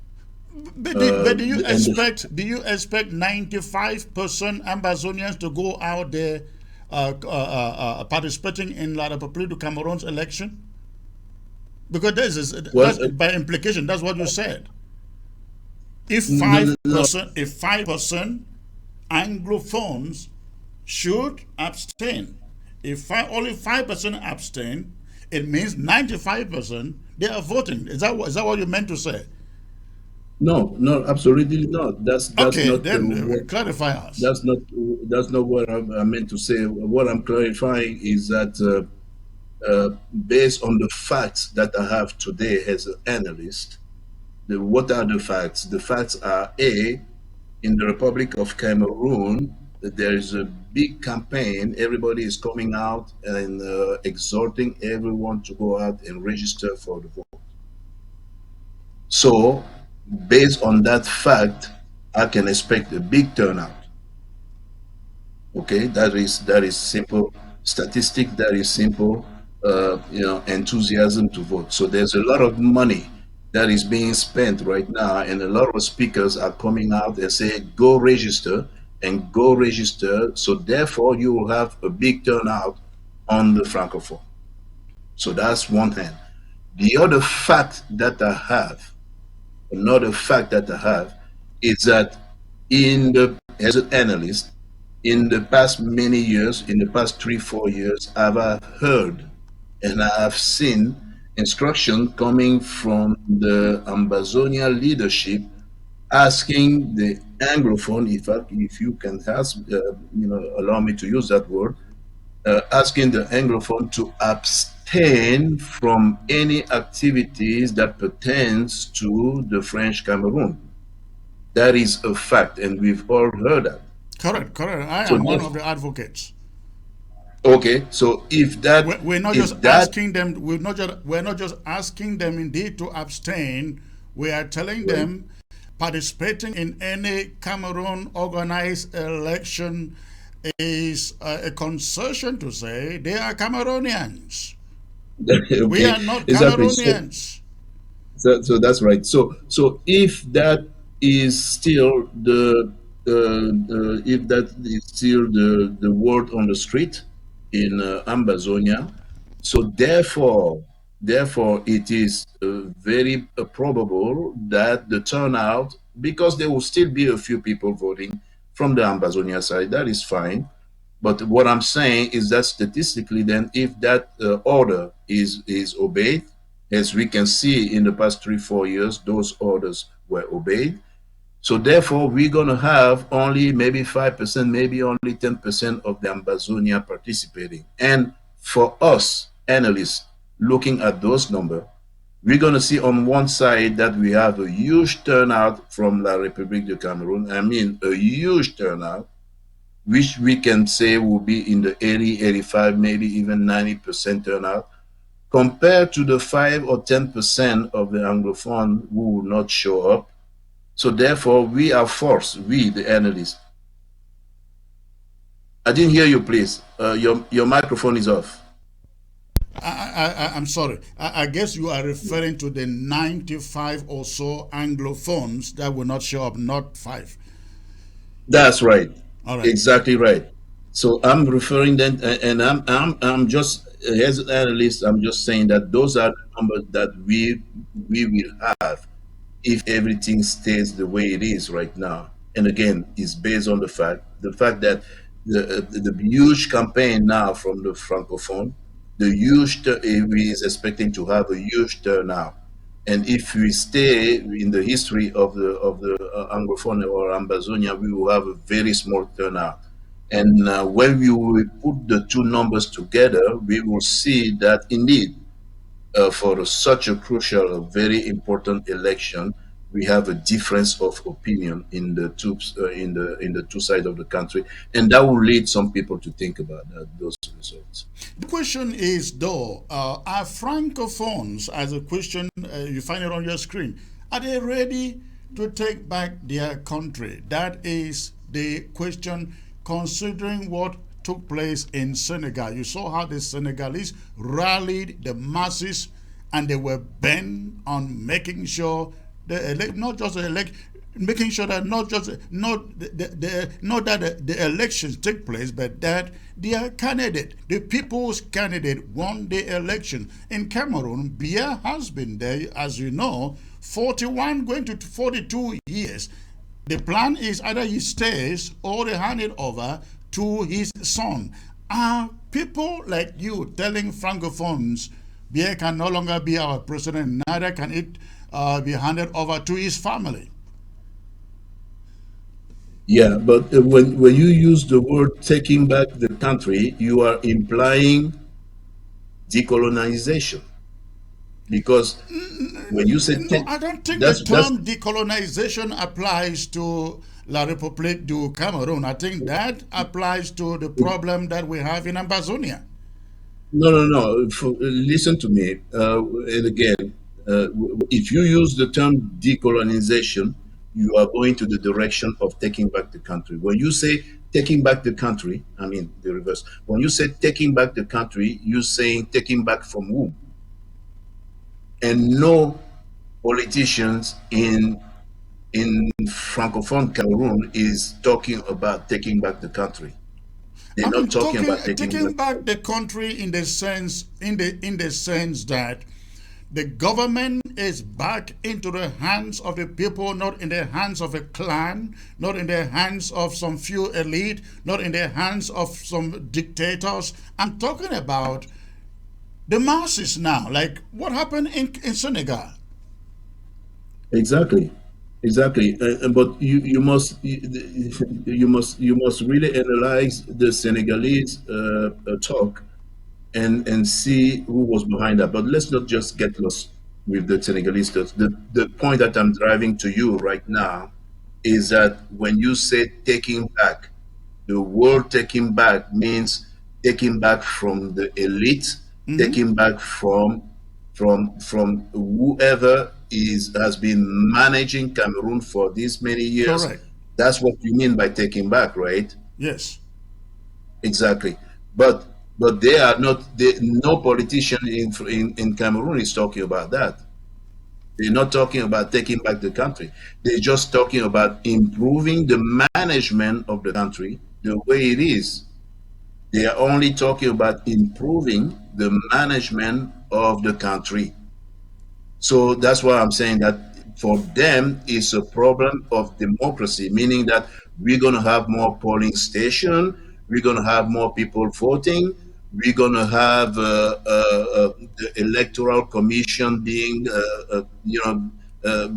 But and do you expect 95% Ambazonians to go out there participating in La République du Cameroon's election? Because well, that's by implication, that's what you said. If no, five no, percent, if 5% Anglophones should abstain, if only 5% abstain, it means 95% they are voting. Is that what you meant to say? no, no, absolutely not. That's Okay, not then what clarify us. that's not that's not what I meant to say. What I'm clarifying is that based on the facts that I have today as an analyst, what are the facts? The facts are A, in the Republic of Cameroon, there is a big campaign. Everybody is coming out and exhorting everyone to go out and register for the vote. So, based on that fact, I can expect a big turnout. Okay, that is simple statistic. That is simple, enthusiasm to vote. So there's a lot of money that is being spent right now, and a lot of speakers are coming out and say, "Go register and go register." So therefore, you will have a big turnout on the francophone. So that's one hand. The other fact that I have Another fact that I have is that as an analyst, in the past many years, in the past 3, 4 years, I've heard and I have seen instruction coming from the Ambazonia leadership asking the Anglophone, if you can ask, allow me to use that word, asking the Anglophone to abstain from any activities that pertains to the French Cameroon. That is a fact, and we've all heard that. Correct, correct. I So am one that's of the advocates. okay. So We're not if just that asking them. We're not just asking them indeed to abstain. We are telling well, them participating in any Cameroon organized election is a concession to say they are Cameroonians. We okay, are not exactly. Cameroonians. So that's right. So if that is still the word on the street in Ambazonia, so therefore it is very probable that the turnout, because there will still be a few people voting from the Ambazonia side, that is fine. But what I'm saying is that statistically, then, if that order is obeyed, as we can see in the past 3, 4 years, those orders were obeyed. So therefore, we're going to have only maybe 5%, maybe only 10% of the Ambazonia participating. And for us analysts looking at those numbers, we're going to see on one side that we have a huge turnout from La République de Cameroon. I mean, a huge turnout, which we can say will be in the 80, 85, maybe even 90% turnout, compared to the 5 or 10% of the Anglophone who will not show up. So therefore, we are forced, we, the analysts. I didn't hear you, please. Your microphone is off. I'm sorry. I guess you are referring to the 95 or so Anglophones that will not show up, not five. That's right. All right. Exactly right. So I'm referring then, and I'm just as an analyst. I'm just saying that those are the numbers that we will have if everything stays the way it is right now. And again, it's based on the fact that the huge campaign now from the francophone, we is expecting to have a huge turnout. And if we stay in the history of the anglophone or Ambazonia, we will have a very small turnout. And when we will put the two numbers together, we will see that indeed for such a crucial, a very important election, we have a difference of opinion in the two sides of the country, and that will lead some people to think about those results. The question is, though, are Francophones, as a question, you find it on your screen, are they ready to take back their country? That is the question, considering what took place in Senegal. You saw how the Senegalese rallied the masses and they were bent on making sure not just the elect, making sure that not just not that the elections take place, but that their candidate, the people's candidate, won the election. In Cameroon, Biya has been there, as you know, 41 going to 42 years. The plan is either he stays or they hand it over to his son. Are people like you telling Francophones Biya can no longer be our president, neither can it be handed over to his family? Yeah, but when you use the word taking back the country, you are implying decolonization. Because when you say No, I don't think the that's term decolonization applies to La République du Cameroun. I think that applies to the problem that we have in Ambazonia. no, no, no. Listen to me. And again, if you use the term decolonization, you are going to the direction of taking back the country. When you say taking back the country, I mean the reverse. When you say taking back the country, you're saying taking back from whom? And no politicians in Francophone Cameroon is talking about taking back the country. They're I not mean, talking about taking taking back. back the country in the sense that the government is back into the hands of the people, not in the hands of a clan, not in the hands of some few elite, not in the hands of some dictators. I'm talking about the masses now, like what happened in Senegal. Exactly, exactly. But you must really analyze the Senegalese talk and see who was behind that. But let's not just get lost with the Senegalese stuff. The point that I'm driving to you right now is that when you say taking back, the word taking back means taking back from the elite, Hmm. taking back from whoever is has been managing Cameroon for these many years. Correct. That's what you mean by taking back, right? Yes. Exactly. But they are not. No politician in Cameroon is talking about that. They're not talking about taking back the country. They're just talking about improving the management of the country the way it is. They are only talking about improving the management of the country. So that's why I'm saying that for them, it's a problem of democracy, meaning that we're going to have more polling station, we're going to have more people voting, we're going to have the electoral commission being,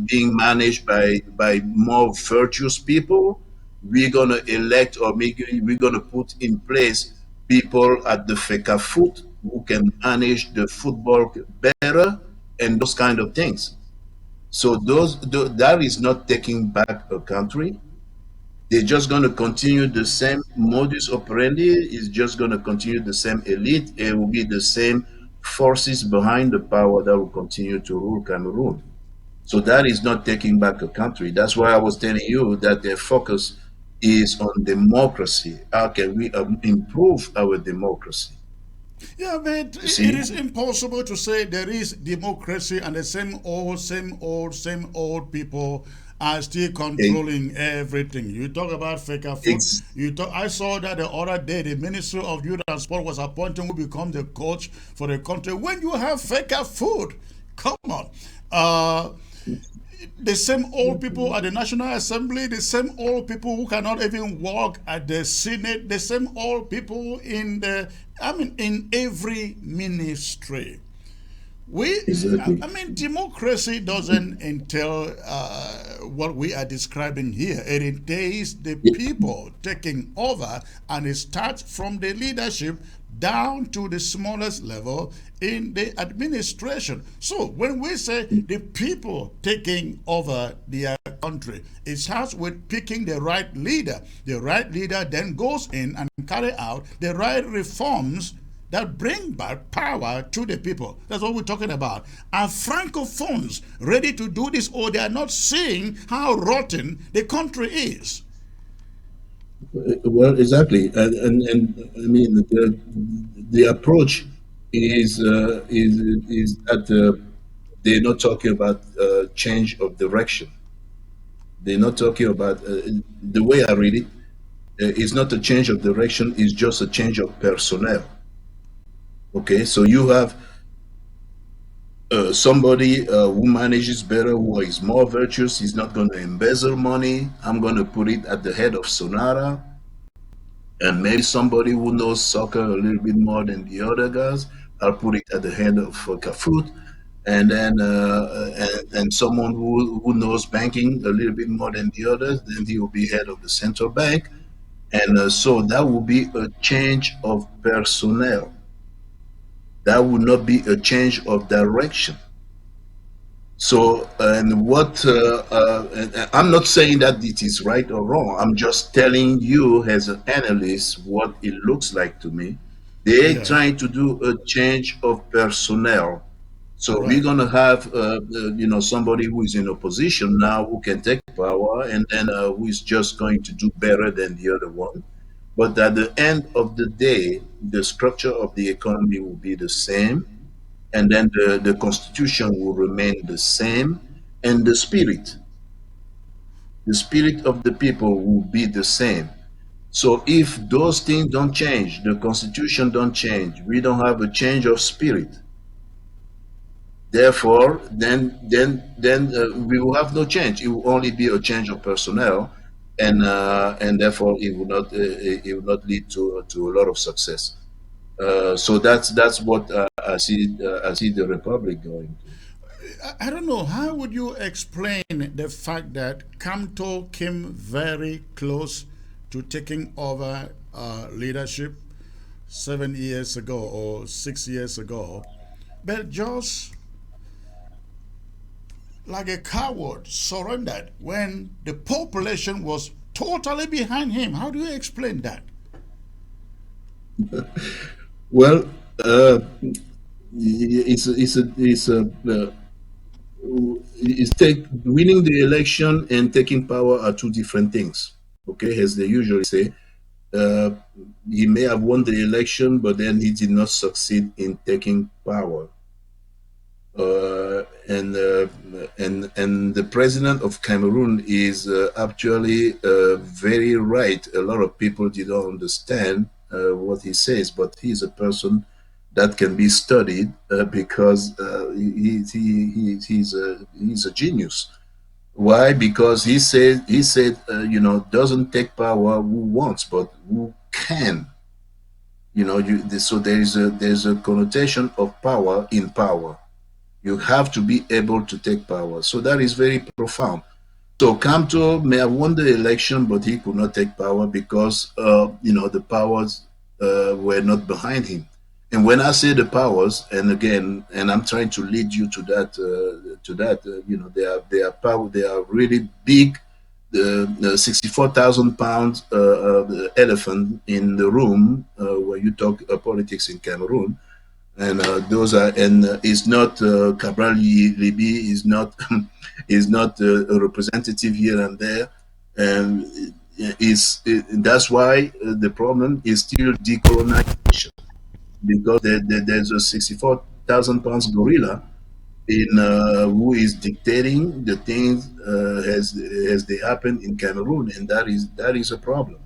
being managed by more virtuous people. We're gonna elect, or maybe we're gonna put in place people at the FECA foot who can manage the football better and those kind of things. So that is not taking back a country. They're just going to continue the same modus operandi. It's just going to continue the same elite. It will be the same forces behind the power that will continue to rule Cameroon. So that is not taking back a country. That's why I was telling you that their focus is on democracy. How can we improve our democracy? Yeah, but You it see? is impossible to say there is democracy and the same old people are still Ex- controlling everything. You talk about fake food. ex- You talk. I saw that the other day the Minister of Youth and Sport was appointing who become the coach for the country. When you have fake food, come on. The same old people at the National Assembly, the same old people who cannot even walk at the Senate, the same old people in every ministry. We, exactly. I mean, democracy doesn't entail what we are describing here. It entails the people taking over, and it starts from the leadership down to the smallest level in the administration. So when we say the people taking over their country, it starts with picking the right leader. The right leader then goes in and carry out the right reforms that bring back power to the people. That's what we're talking about. Are Francophones ready to do this, or they are not seeing how rotten the country is? Well, exactly, and I mean the approach is that they're not talking about change of direction. They're not talking about the way I read it. It's not a change of direction. It's just a change of personnel. Okay, so you have somebody who manages better, who is more virtuous. He's not going to embezzle money. I'm going to put it at the head of Sonara, and maybe somebody who knows soccer a little bit more than the other guys. I'll put it at the head of Kafut, and then and someone who knows banking a little bit more than the others, then he will be head of the central bank, and so that will be a change of personnel. That will not be a change of direction. So, and what and I'm not saying that it is right or wrong. I'm just telling you, as an analyst, what it looks like to me. They're Yeah, trying to do a change of personnel. So we're right. gonna have, somebody who is in opposition now who can take power, and then who is just going to do better than the other one. But at the end of the day, the structure of the economy will be the same, and then the constitution will remain the same, and the spirit of the people will be the same. So if those things don't change, the constitution don't change, we don't have a change of spirit. Therefore, then we will have no change. It will only be a change of personnel, and therefore it will not lead to a lot of success. So that's what I see the republic going to. I don't know. How would you explain the fact that Kamto came very close to taking over leadership 7 years ago or 6 years ago, but just like a coward surrendered when the population was totally behind him? How do you explain that? Well, it's take winning the election and taking power are two different things. Okay, as they usually say, uh, he may have won the election, but then he did not succeed in taking power. And the president of Cameroon is actually very right. A lot of people did not understand what he says, but he's a person that can be studied because he's a genius. Why? Because he said doesn't take power who wants, but who can. So there's a connotation of power in power. You have to be able to take power. So that is very profound. So Kamto may have won the election, but he could not take power because the powers were not behind him. And when I say the powers, and again, and I'm trying to lead you to that, they are power. They are really big. The 64,000 pound elephant in the room where you talk politics in Cameroon, and those are and is not Cabral Libi is not is not a representative here and there, and that's why the problem is still decolonization, because there's a 64,000 pounds gorilla in who is dictating the things as they happen in Cameroon, and that is a problem.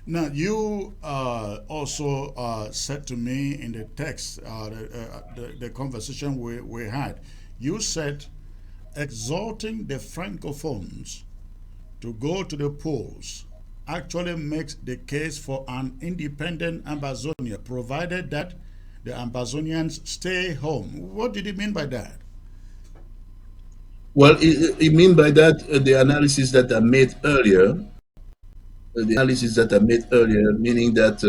Now, you also said to me in the text, the conversation we had, you said exhorting the Francophones to go to the polls actually makes the case for an independent Ambazonia, provided that the Ambazonians stay home. What did you mean by that? Well, I mean by that the analysis that I made earlier, meaning that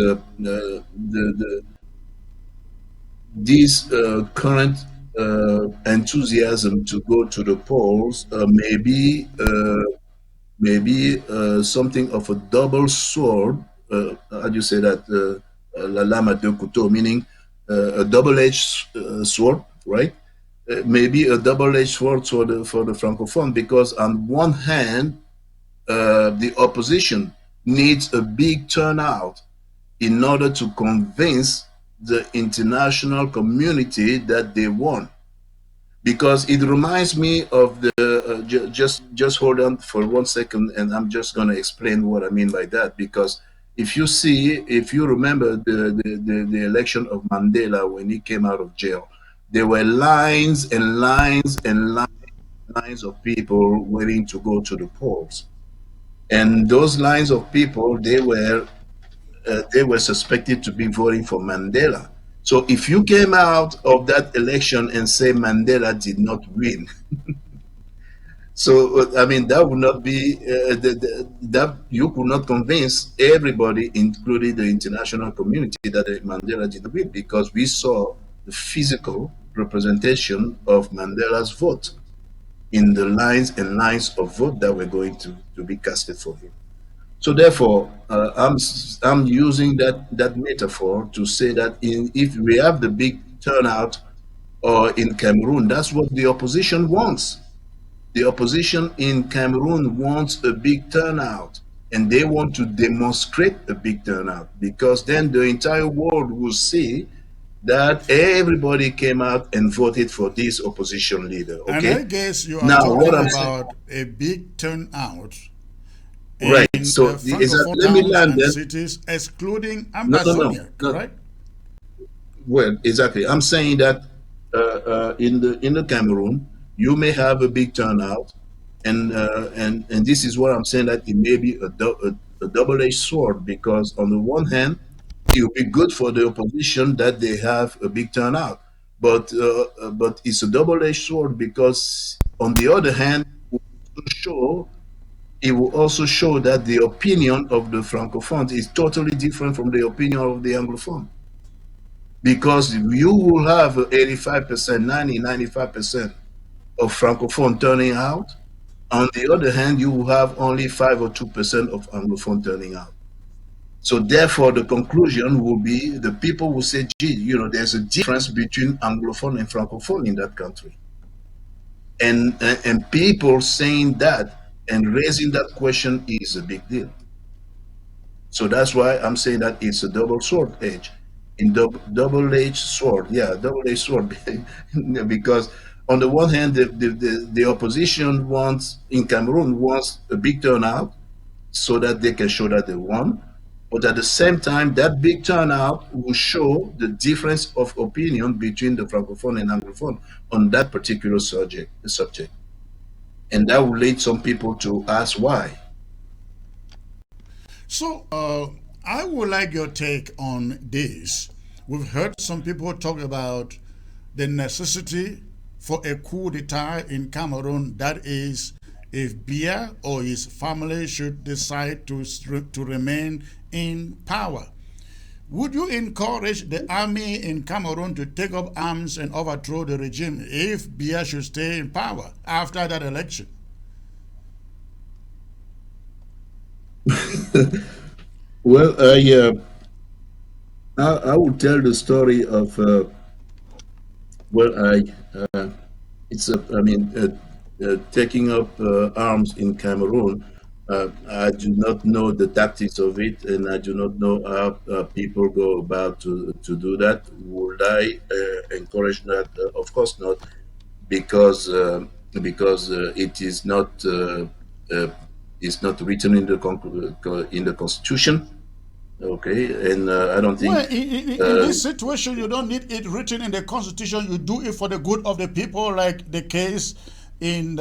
this current enthusiasm to go to the polls maybe something of a double sword. How do you say that? La lame à deux couteaux, meaning a double-edged sword, right? Maybe a double-edged sword for the francophone, because on one hand, the opposition needs a big turnout in order to convince the international community that they won. Because it reminds me of the just hold on for 1 second, and I'm just going to explain what I mean by that. Because if you remember the election of Mandela when he came out of jail, there were lines and lines and lines of people waiting to go to the polls, and those lines of people, they were suspected to be voting for Mandela. So if you came out of that election and say Mandela did not win, so I mean that would not be that you could not convince everybody, including the international community, that Mandela did not win, because we saw the physical representation of Mandela's vote in the lines and lines of vote that were going to be casted for him. So therefore, I'm using that metaphor to say that if we have the big turnout in Cameroon, that's what the opposition wants. The opposition in Cameroon wants a big turnout, and they want to demonstrate a big turnout, because then the entire world will see that everybody came out and voted for this opposition leader. And I Okay. guess you are Now, what talking I'm saying, about a big turnout right? in So Francophone let me towns land and there. cities, excluding No, no, no, Ambazonia, no. correct? Well, exactly. I'm saying that in the Cameroon, you may have a big turnout, and this is what I'm saying, that it may be a double-edged sword, because on the one hand, it will be good for the opposition that they have a big turnout, but it's a double-edged sword, because on the other hand, show it will also show that the opinion of the francophones is totally different from the opinion of the anglophone, because you will have 85%, 90, 95% of francophone turning out. On the other hand, you will have only 5 or 2% of anglophone turning out. So therefore, the conclusion will be, the people will say, gee, there's a difference between anglophone and francophone in that country. And people saying that and raising that question is a big deal. So that's why I'm saying that it's a double sword edge, in double-edged sword. Yeah, double-edged sword, because on the one hand, the opposition wants in Cameroon wants a big turnout so that they can show that they won, but at the same time, that big turnout will show the difference of opinion between the francophone and anglophone on that particular subject, and that will lead some people to ask why. So, I would like your take on this. We've heard some people talk about the necessity for a coup d'etat in Cameroon, that is, if Biya or his family should decide to remain in power. Would you encourage the army in Cameroon to take up arms and overthrow the regime if Biya should stay in power after that election? Well, I will tell the story of well, I mean, taking up arms in Cameroon. I do not know the tactics of it, and I do not know how people go about to do that. Would I encourage that? Of course not, because it is not it's not written in the Constitution. Okay, and I don't think. Well, in this situation, you don't need it written in the Constitution. You do it for the good of the people, like the case in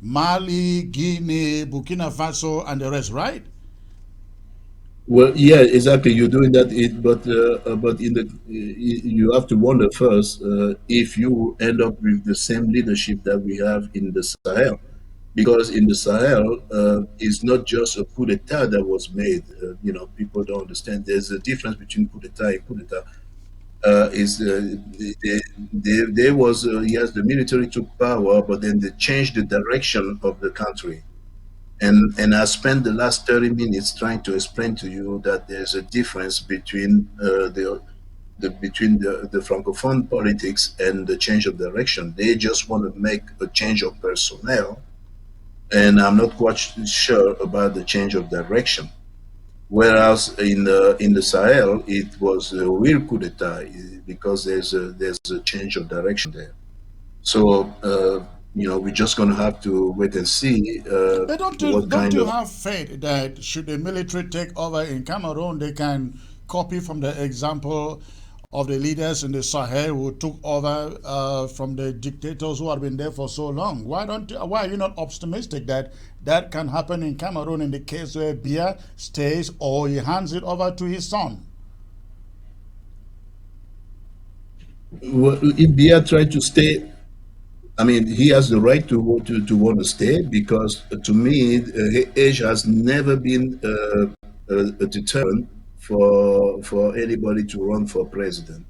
Mali, Guinea, Burkina Faso, and the rest, right? Well, yeah, exactly. You're doing that, but in you have to wonder first if you end up with the same leadership that we have in the Sahel, because in the Sahel, it's not just a coup d'état that was made. People don't understand. There's a difference between coup d'état and coup d'état. Is there was yes, the military took power, but then they changed the direction of the country. And I spent the last 30 minutes trying to explain to you that there's a difference between the francophone politics and the change of direction. They just want to make a change of personnel, and I'm not quite sure about the change of direction. Whereas in the Sahel, it was a real coup d'état because there's a change of direction there. So we're just going to have to wait and see But what don't kind you of. have faith that should the military take over in Cameroon, they can copy from the example of the leaders in the Sahel who took over from the dictators who have been there for so long? Why are you not optimistic that that can happen in Cameroon in the case where Biya stays or he hands it over to his son? Well, if Biya tried to stay, I mean, he has the right to want to stay because to me, age has never been a deterrent for anybody to run for president.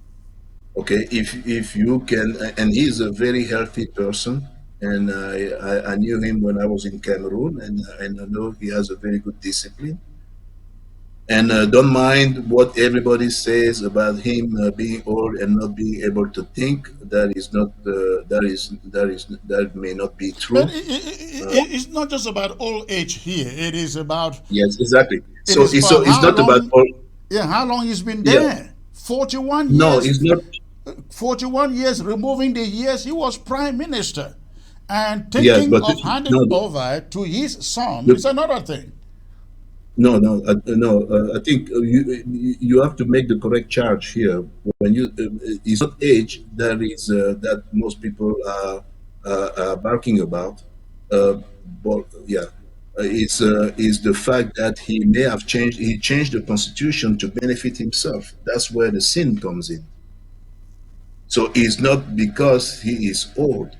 Okay, if you can, and he's a very healthy person, and I knew him when I was in Cameroon, and I know he has a very good discipline, and don't mind what everybody says about him being old and not being able to think. That is not that may not be But true. it's not just about old age here. Yes, exactly. It So is it's for so it's how not about long. all. Yeah, how long he's been Yeah, there? 41 no, years. it's not. 41 years, removing the years he was prime minister, and Yes, thinking but of handing no, over to his son the, is another thing. no. I think you have to make the correct charge here. When it's not age that is that most people are barking about, uh, but yeah, it's the fact that he may have changed. He changed the constitution to benefit himself. That's where the sin comes in. So it's not because he is old.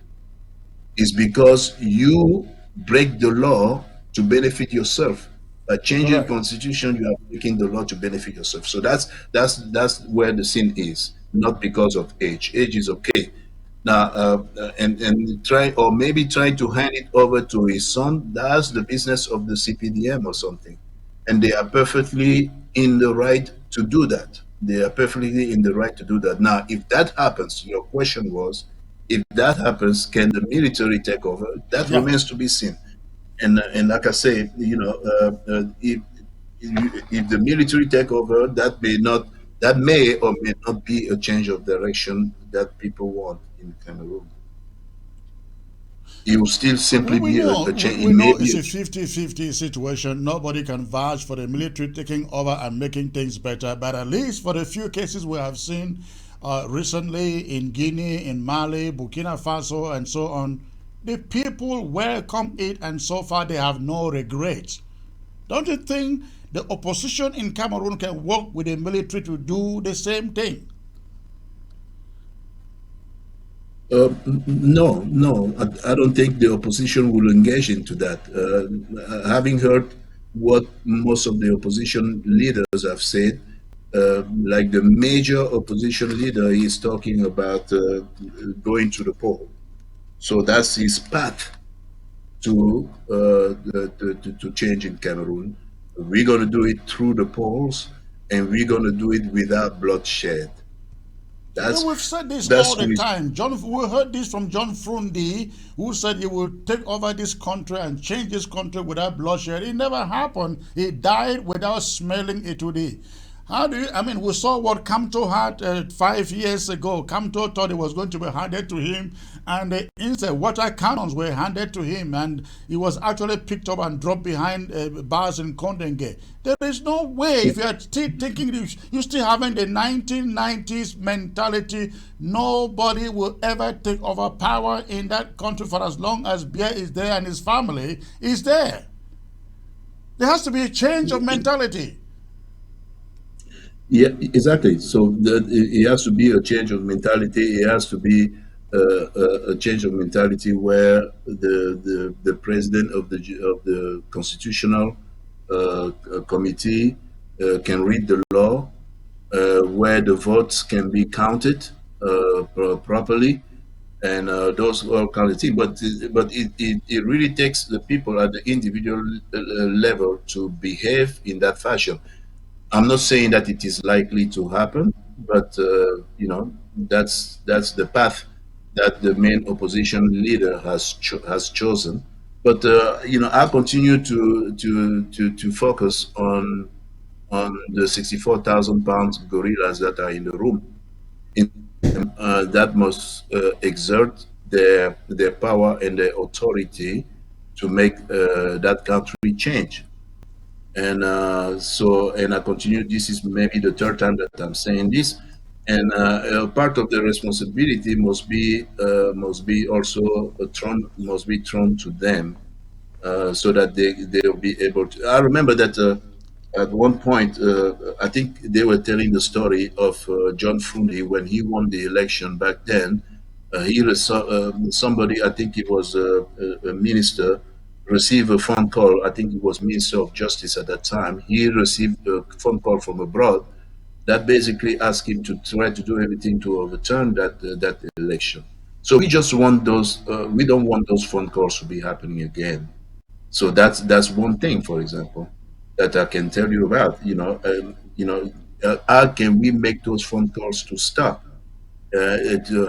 Is because you break the law to benefit yourself. By changing the Correct. constitution, you are breaking the law to benefit yourself. So that's where the sin is, not because of age. Age is okay. Now, and try or maybe try to hand it over to his son. That's the business of the CPDM or something, and they are perfectly in the right to do that. They are perfectly in the right to do that. Now, if that happens, your question was, if that happens, can the military take over? That Yeah. remains to be seen. And like I say, if the military take over, that may or may not be a change of direction that people want in Cameroon. It will still simply We be know a change. It we may know be it's a a 50-50 situation. Nobody can vouch for the military taking over and making things better. But at least for the few cases we have seen recently in Guinea, in Mali, Burkina Faso, and so on, the people welcome it, and so far they have no regrets. Don't you think the opposition in Cameroon can work with the military to do the same thing? No, no, I don't think the opposition will engage into that. Having heard what most of the opposition leaders have said, like the major opposition leader is talking about going to the poll. So that's his path to to change in Cameroon. We're going to do it through the polls, and we're going to do it without bloodshed. You know, That's we've said this all that's the who is. time. We heard this from John Frundi, who said he will take over this country and change this country without bloodshed. It never happened. He died without smelling a today. How do you, I mean, we saw what Kamto had 5 years ago. Kamto thought it was going to be handed to him, and instead, water cannons were handed to him, and he was actually picked up and dropped behind bars in Kondenge. There is no way, if you are still thinking, you still having the 1990s mentality, nobody will ever take over power in that country for as long as Biya is there and his family is there. There has to be a change of mentality. Yeah, exactly. So it has to be a change of mentality. It has to be a change of mentality where the president of the constitutional committee can read the law, where the votes can be counted properly, and those all kind of things. But it really takes the people at the individual level to behave in that fashion. I'm not saying that it is likely to happen, but that's the path that the main opposition leader has chosen. But I continue to focus on the 64,000 pounds gorillas that are in the room. In, that must exert their power and their authority to make that country change. And I continue. This is maybe the third time that I'm saying this, and part of the responsibility must be also thrown to them, so that they'll be able to. I remember that at one point, I think they were telling the story of John Frundi when he won the election back then. Somebody, I think it was a minister, received a phone call. I think it was Minister of Justice at that time. He received a phone call from abroad that basically asked him to try to do everything to overturn that election. So we just want those. We don't want those phone calls to be happening again. So that's one thing, for example, that I can tell you about. How can we make those phone calls to stop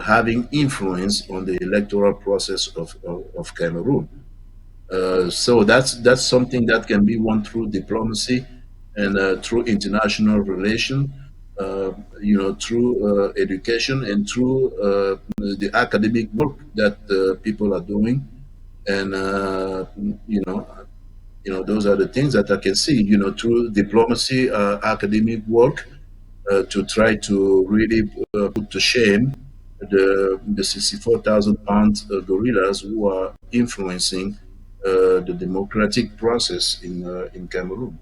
having influence on the electoral process of Cameroon? So that's something that can be won through diplomacy and through international relation, through education and through the academic work that people are doing, and those are the things that I can see, through diplomacy, academic work, to try to really put to shame the 64,000 pound gorillas who are influencing the democratic process in Cameroon.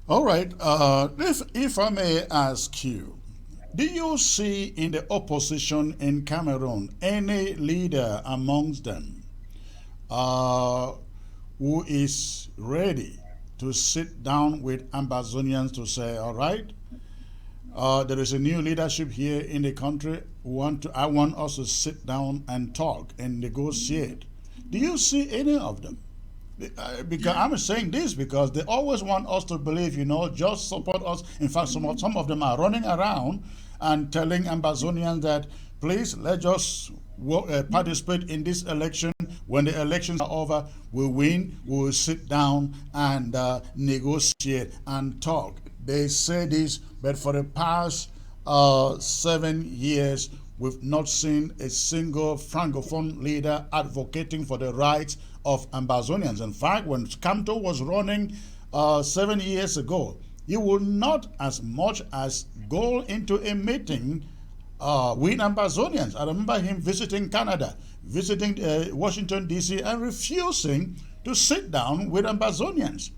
All right. If I may ask you, do you see in the opposition in Cameroon any leader amongst them uh, who is ready to sit down with Ambazonians to say, all right, there is a new leadership here in the country. I want us to sit down and talk and negotiate. Do you see any of them? Because I'm saying this because they always want us to believe, just support us. In fact, some of them are running around and telling Ambazonians that please let us participate in this election. When the elections are over, we win, we will sit down and negotiate and talk. They say this, but for the past 7 years, we've not seen a single Francophone leader advocating for the rights of Ambazonians. In fact, when Camto was running 7 years ago, he would not as much as go into a meeting with Ambazonians. I remember him visiting Canada, visiting Washington, D.C., and refusing to sit down with Ambazonians.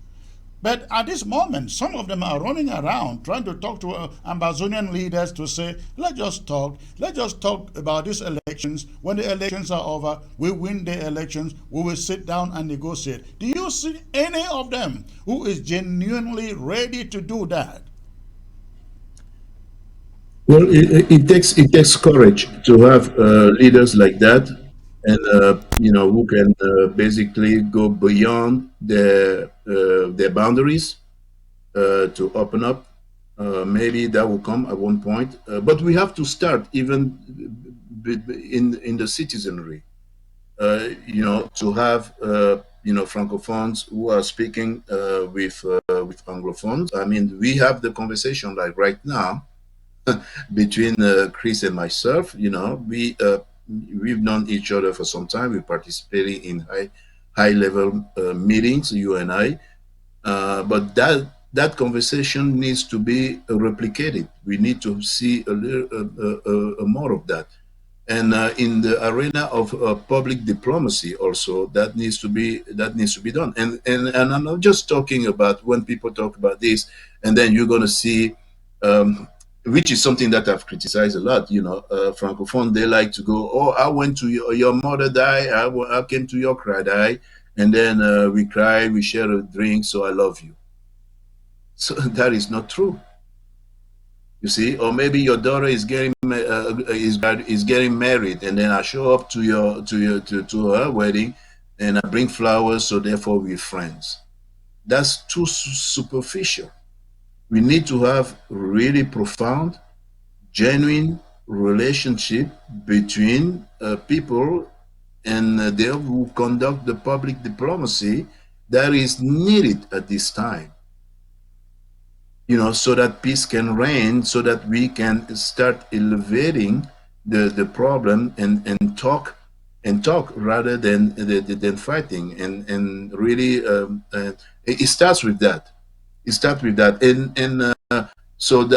But at this moment, some of them are running around trying to talk to Amazonian leaders to say, let's just talk about these elections. When the elections are over, we win the elections, we will sit down and negotiate. Do you see any of them who is genuinely ready to do that? Well, it takes courage to have leaders like that, and who can basically go beyond their boundaries to open up. Maybe that will come at one point, but we have to start even in the citizenry. To have francophones who are speaking with anglophones. I mean, we have the conversation like right now between Chris and myself. We've known each other for some time. We participated in high level meetings, you and I. But that conversation needs to be replicated. We need to see a little more of that. And in the arena of public diplomacy, also that needs to be done. And I'm not just talking about when people talk about this, and then you're going to see, which is something that I've criticized a lot. Francophone, they like to go, oh, I went to your mother die, I came to your cry die, and then we cry, we share a drink, so I love you. So that is not true. You see, or maybe your daughter is getting married, and then I show up to her wedding, and I bring flowers, so therefore we're friends. That's too superficial. We need to have really profound, genuine relationship between people, and they who conduct the public diplomacy that is needed at this time, so that peace can reign, so that we can start elevating the problem, and talk rather than fighting, and really it starts with that. And so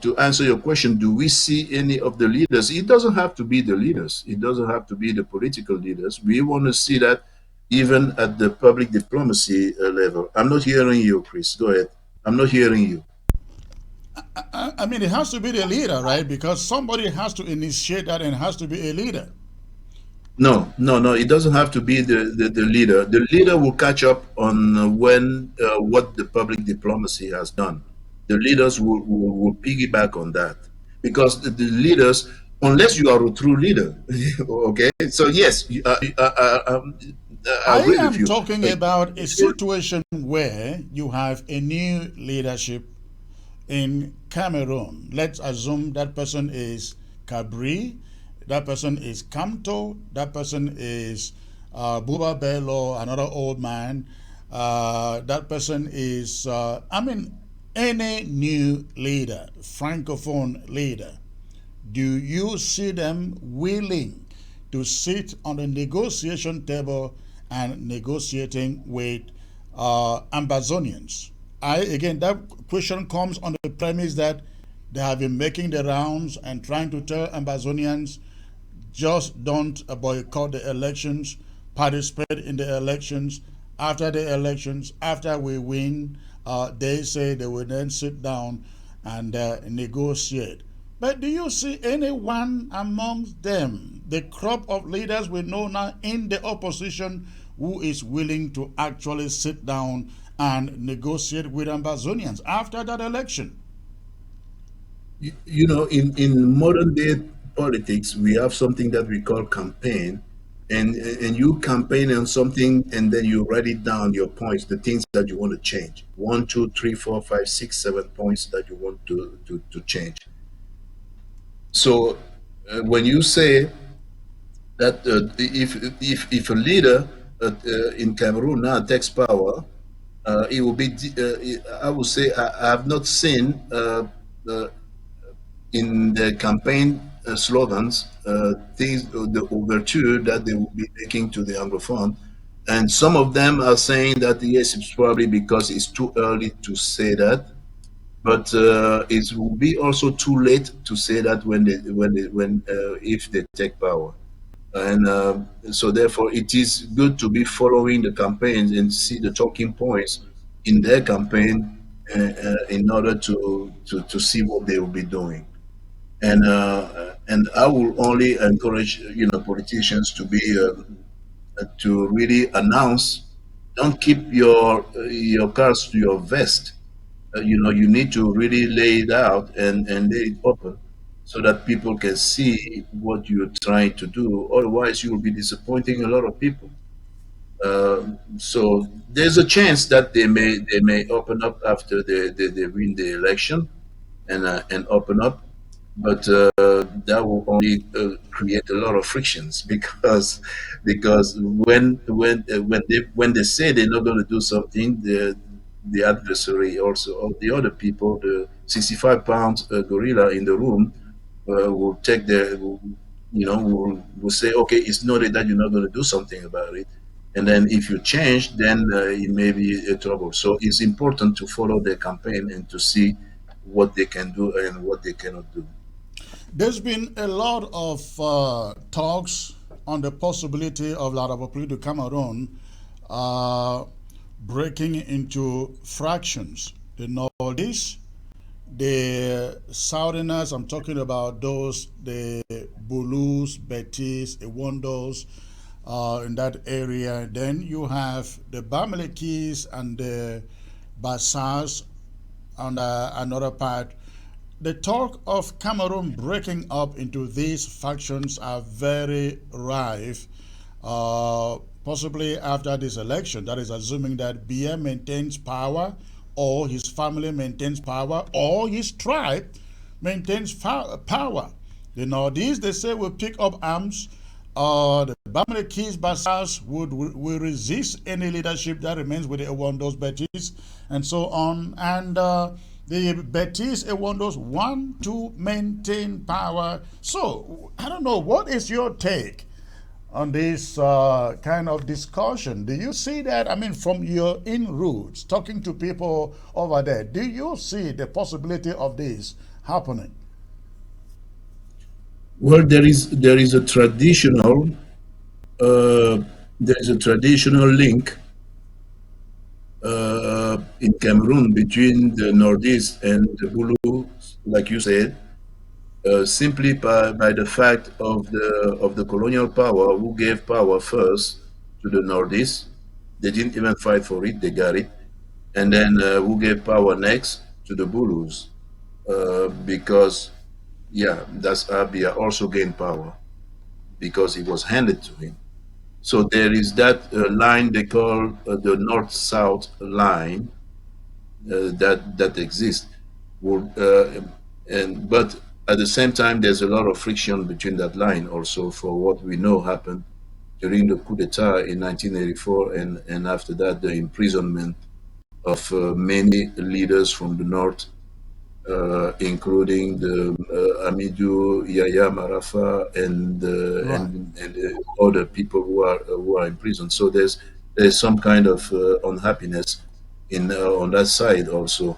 to answer your question, do we see any of the leaders? It doesn't have to be the leaders. It doesn't have to be the political leaders. We want to see that even at the public diplomacy level. I'm not hearing you, Chris. Go ahead. I'm not hearing you. I mean, it has to be the leader, right? Because somebody has to initiate that and has to be a leader. No, no, no. It doesn't have to be the leader. The leader will catch up on when what the public diplomacy has done. The leaders will piggyback on that, because the leaders, unless you are a true leader, okay. So yes, I I agree with am you. talking about a situation where you have a new leadership in Cameroon. Let's assume that person is Cabri, that person is Kamto, that person is Buba Bello, another old man. That person is, any new leader, francophone leader. Do you see them willing to sit on the negotiation table and negotiating with Ambazonians? Again, that question comes on the premise that they have been making the rounds and trying to tell Ambazonians, just don't boycott the elections, participate in the elections. After the elections, after we win, they say they will then sit down and negotiate. But do you see anyone amongst them, the crop of leaders we know now in the opposition, who is willing to actually sit down and negotiate with Ambazonians after that election? In modern day politics, we have something that we call campaign, and you campaign on something, and then you write it down, your points, the things that you want to change. One, two, three, four, five, six, 7 points that you want to change. So when you say that if a leader in Cameroon now takes power, it will be. I would say I have not seen uh, in the campaign slogans things, the overture that they will be taking to the Anglophone, and some of them are saying that yes, it's probably because it's too early to say that, but it will be also too late to say that when if they take power. And so therefore it is good to be following the campaigns and see the talking points in their campaign in order to see what they will be doing. And I will only encourage politicians to be to really announce. Don't keep your cards to your vest. You need to really lay it out and lay it open so that people can see what you're trying to do. Otherwise, you will be disappointing a lot of people. So there's a chance that they may open up after they win the election and open up, but that will only create a lot of frictions because when they say they're not going to do something, the adversary also, or the other people, the 65 pound gorilla in the room, will take the will say, okay, it's noted that you're not going to do something about it, and then if you change, then it may be a trouble. So it's important to follow their campaign and to see what they can do and what they cannot do. There's been a lot of talks on the possibility of Larabopoli to Cameroon uh, breaking into fractions. The Northeast, the Southerners, I'm talking about those, the Bulus, Betis, the Wondos in that area. Then you have the Bamilekis and the Bassas on another part. The talk of Cameroon breaking up into these factions are very rife, possibly after this election. That is assuming that Biya maintains power, or his family maintains power, or his tribe maintains power. The Northeast, they say, will pick up arms. The Bamile Keys Bassas will resist any leadership that remains with the Ewandos Betis and so on. And the Betis Ewandos want to maintain power. So, I don't know, what is your take on this kind of discussion? Do you see that? I mean, from your inroads, talking to people over there, do you see the possibility of this happening? Well, there is a traditional uh, there is a traditional link in Cameroon between the Northeast and the Bulu, like you said, simply by the fact of the colonial power who gave power first to the Northeast. They didn't even fight for it; they got it, and then who gave power next to the Bulus, because yeah, that's Abia also gained power because it was handed to him. So there is that line they call the North-South line that exists. Would, and but at the same time, there's a lot of friction between that line also for what we know happened during the coup d'état in 1984, and after that the imprisonment of many leaders from the north, including the Amidou, Yaya Marafa, Right. and other people who are in prison. So there's some kind of unhappiness in on that side also.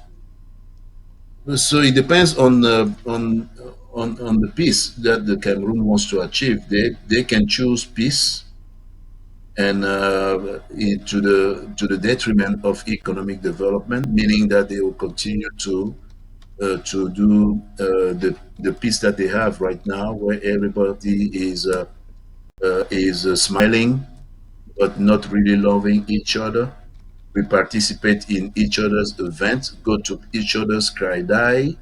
So it depends on the peace that the Cameroon wants to achieve. They can choose peace and to the detriment of economic development, meaning that they will continue to do the peace that they have right now, where everybody is smiling but not really loving each other. We participate in each other's events, go to each other's cry die,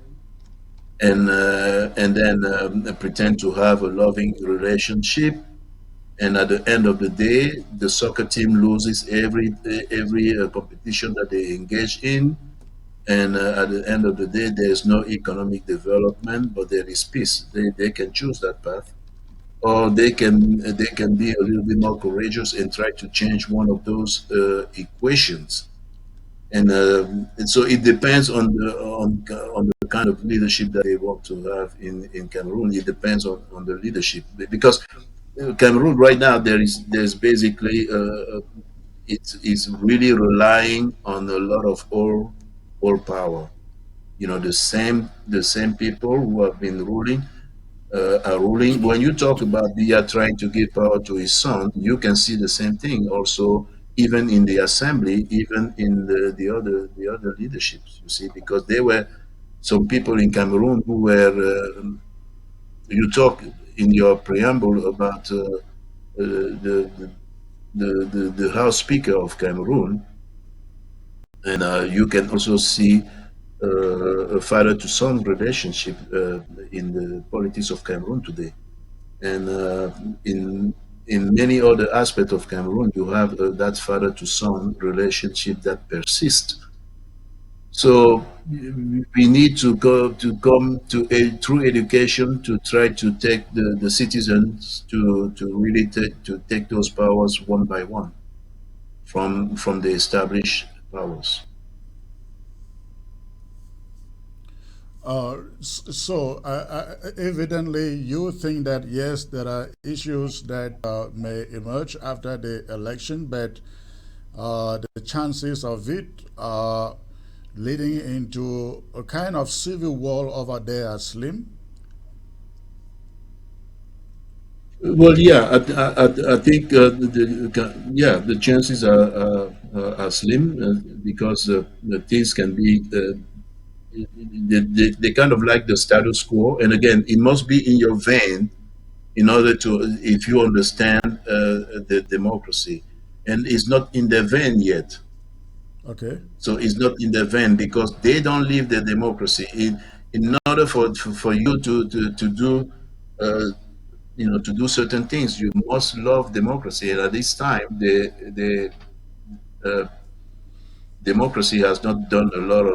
and then pretend to have a loving relationship. And at the end of the day, the soccer team loses every competition that they engage in. And at the end of the day, there is no economic development, but there is peace. They can choose that path, or they can be a little bit more courageous and try to change one of those equations. And so it depends on the kind of leadership that they want to have in Cameroon. It depends on the leadership, because Cameroon right now there's basically it's really relying on a lot of oil power. The same people who have been ruling are ruling. When you talk about Biya trying to give power to his son, you can see the same thing also, even in the assembly, even in the other leaderships. You see, because there were some people in Cameroon who were. You talk in your preamble about the House Speaker of Cameroon, and you can also see a father to son relationship in the politics of Cameroon today. And in many other aspects of Cameroon, you have that father to son relationship that persists. So we need to go to come to through education to try to take the citizens to really take those powers one by one from the established powers. Evidently, you think that yes, there are issues that may emerge after the election, but the chances of it leading into a kind of civil war over there are slim. Well, yeah, I think yeah, the chances are slim because the things can be they kind of like the status quo, and again, it must be in your vein in order to if you understand the democracy, and it's not in their vein yet. Okay. So it's not in their vein because they don't live the democracy. In order for you to do uh, to do certain things, you must love democracy. And at this time, the uh, democracy has not done a lot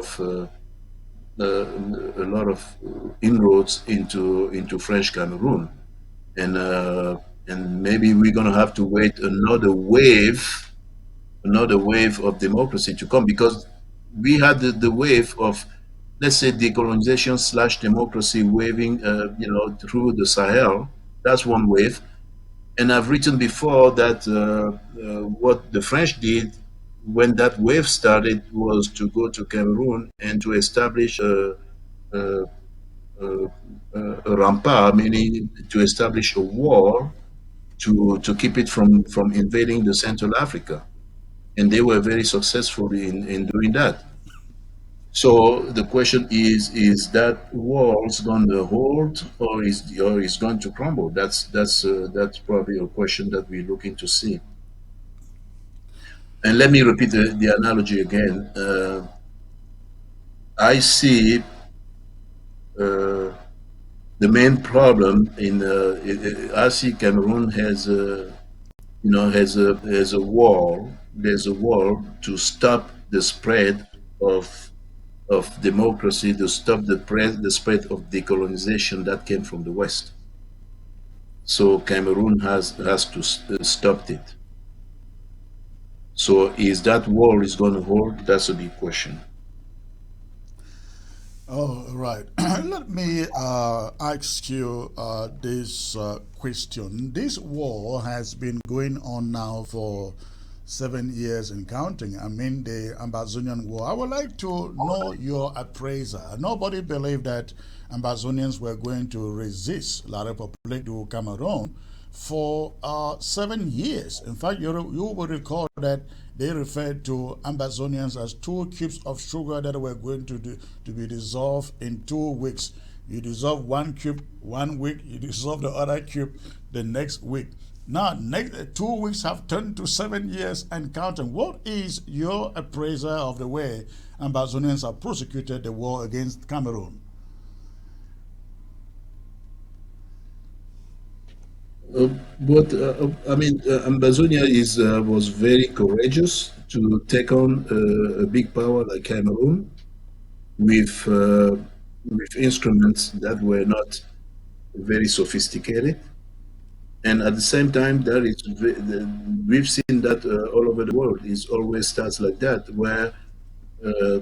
of inroads into French Cameroon, and and maybe we're gonna have to wait another wave of democracy to come because we had the wave of, let's say, decolonization slash democracy waving through the Sahel. That's one wave. And I've written before that what the French did when that wave started was to go to Cameroon and to establish a, a, a rampart, meaning to establish a wall to keep it from invading the Central Africa. And they were very successful in doing that. So the question is that walls going to hold or is going to crumble? That's probably a question that we're looking to see. And let me repeat the analogy again. I see uh, the main problem I see Cameroon has a wall. There's a wall to stop the spread of democracy, to stop the spread of decolonization that came from the West. So Cameroon has to stop it. So is that wall is going to hold? That's a big question. Oh, right. Let me ask you this question. This war has been going on now for 7 years and counting. I mean, the Amazonian War. I would like to know your appraiser. Nobody believed that Amazonians were going to resist La République du Cameroon for 7 years. In fact, you will recall that they referred to Amazonians as 2 cubes of sugar that were going to be dissolved in 2 weeks. You dissolve 1 cube 1 week, you dissolve the other cube the next week. Now, next 2 weeks have turned to 7 years and counting. What is your appraiser of the way Amazonians have prosecuted the war against Cameroon? But I mean, Amazonia is was very courageous to take on a big power like Cameroon with instruments that were not very sophisticated, and at the same time, we've seen that all over the world. It always starts like that, where uh,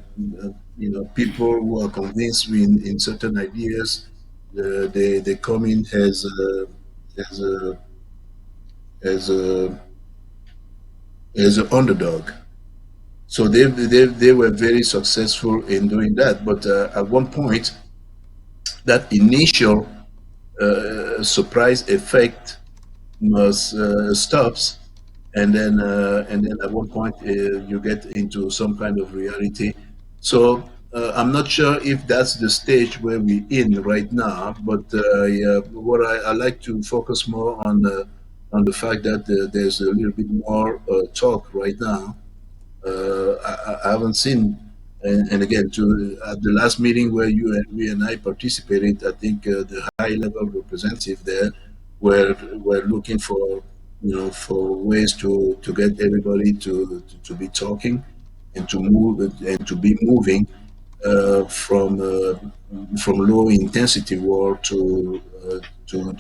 people who are convinced in certain ideas, they come in as a as a as an underdog. So they were very successful in doing that. But at one point, that initial surprise effect must stops, and then at one point you get into some kind of reality. So I'm not sure if that's the stage where we're in right now, but yeah, what I like to focus more on the fact that there's a little bit more talk right now. I haven't seen, and again, to at the last meeting where we and I participated, I think the high level representative there were looking for, for ways to get everybody to be talking and to move and to be moving from low intensity war to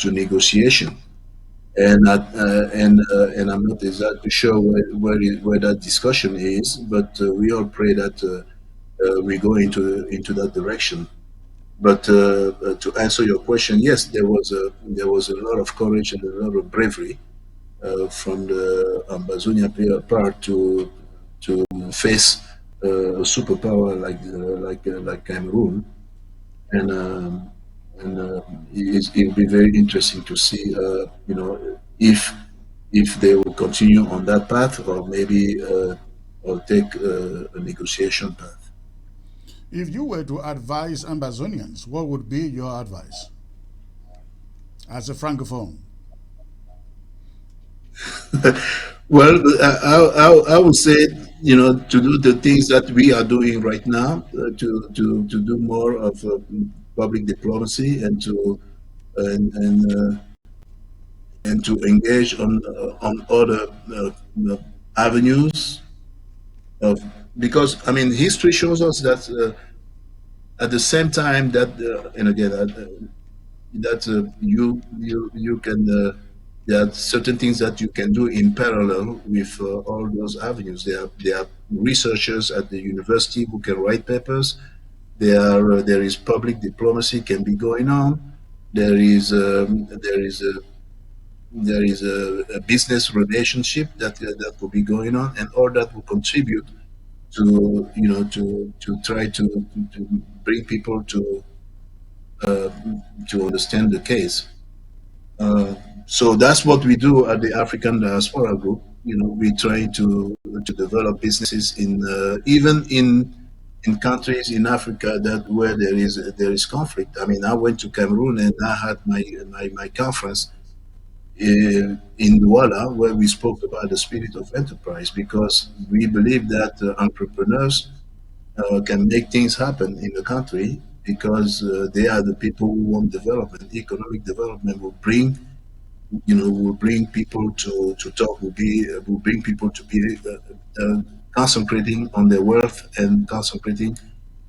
negotiation. And I'm not exactly sure where that discussion is, but we all pray that we go into that direction. But to answer your question, yes, there was a lot of courage and a lot of bravery from the Ambazonia part to face a superpower like Cameroon, and it'll be very interesting to see, if they will continue on that path, or maybe or take a negotiation path. If you were to advise Ambazonians, what would be your advice as a francophone? Well, I would say, to do the things that we are doing right now, to do more of public diplomacy, and and to engage on other avenues of, because I mean history shows us that at the same time that and again that you can there are certain things that you can do in parallel with all those avenues. There are researchers at the university who can write papers. There is public diplomacy can be going on. There is a business relationship that will be going on, and all that will contribute to try to bring people uh, to understand the case. Uh, so that's what we do at the African Diaspora Group. We try to develop businesses in even in countries in Africa that where there is conflict. I mean, I went to Cameroon and I had my conference in Douala, where we spoke about the spirit of enterprise, because we believe that entrepreneurs can make things happen in the country, because they are the people who want development. Economic development will bring people to talk, will bring people to be concentrating on their wealth and concentrating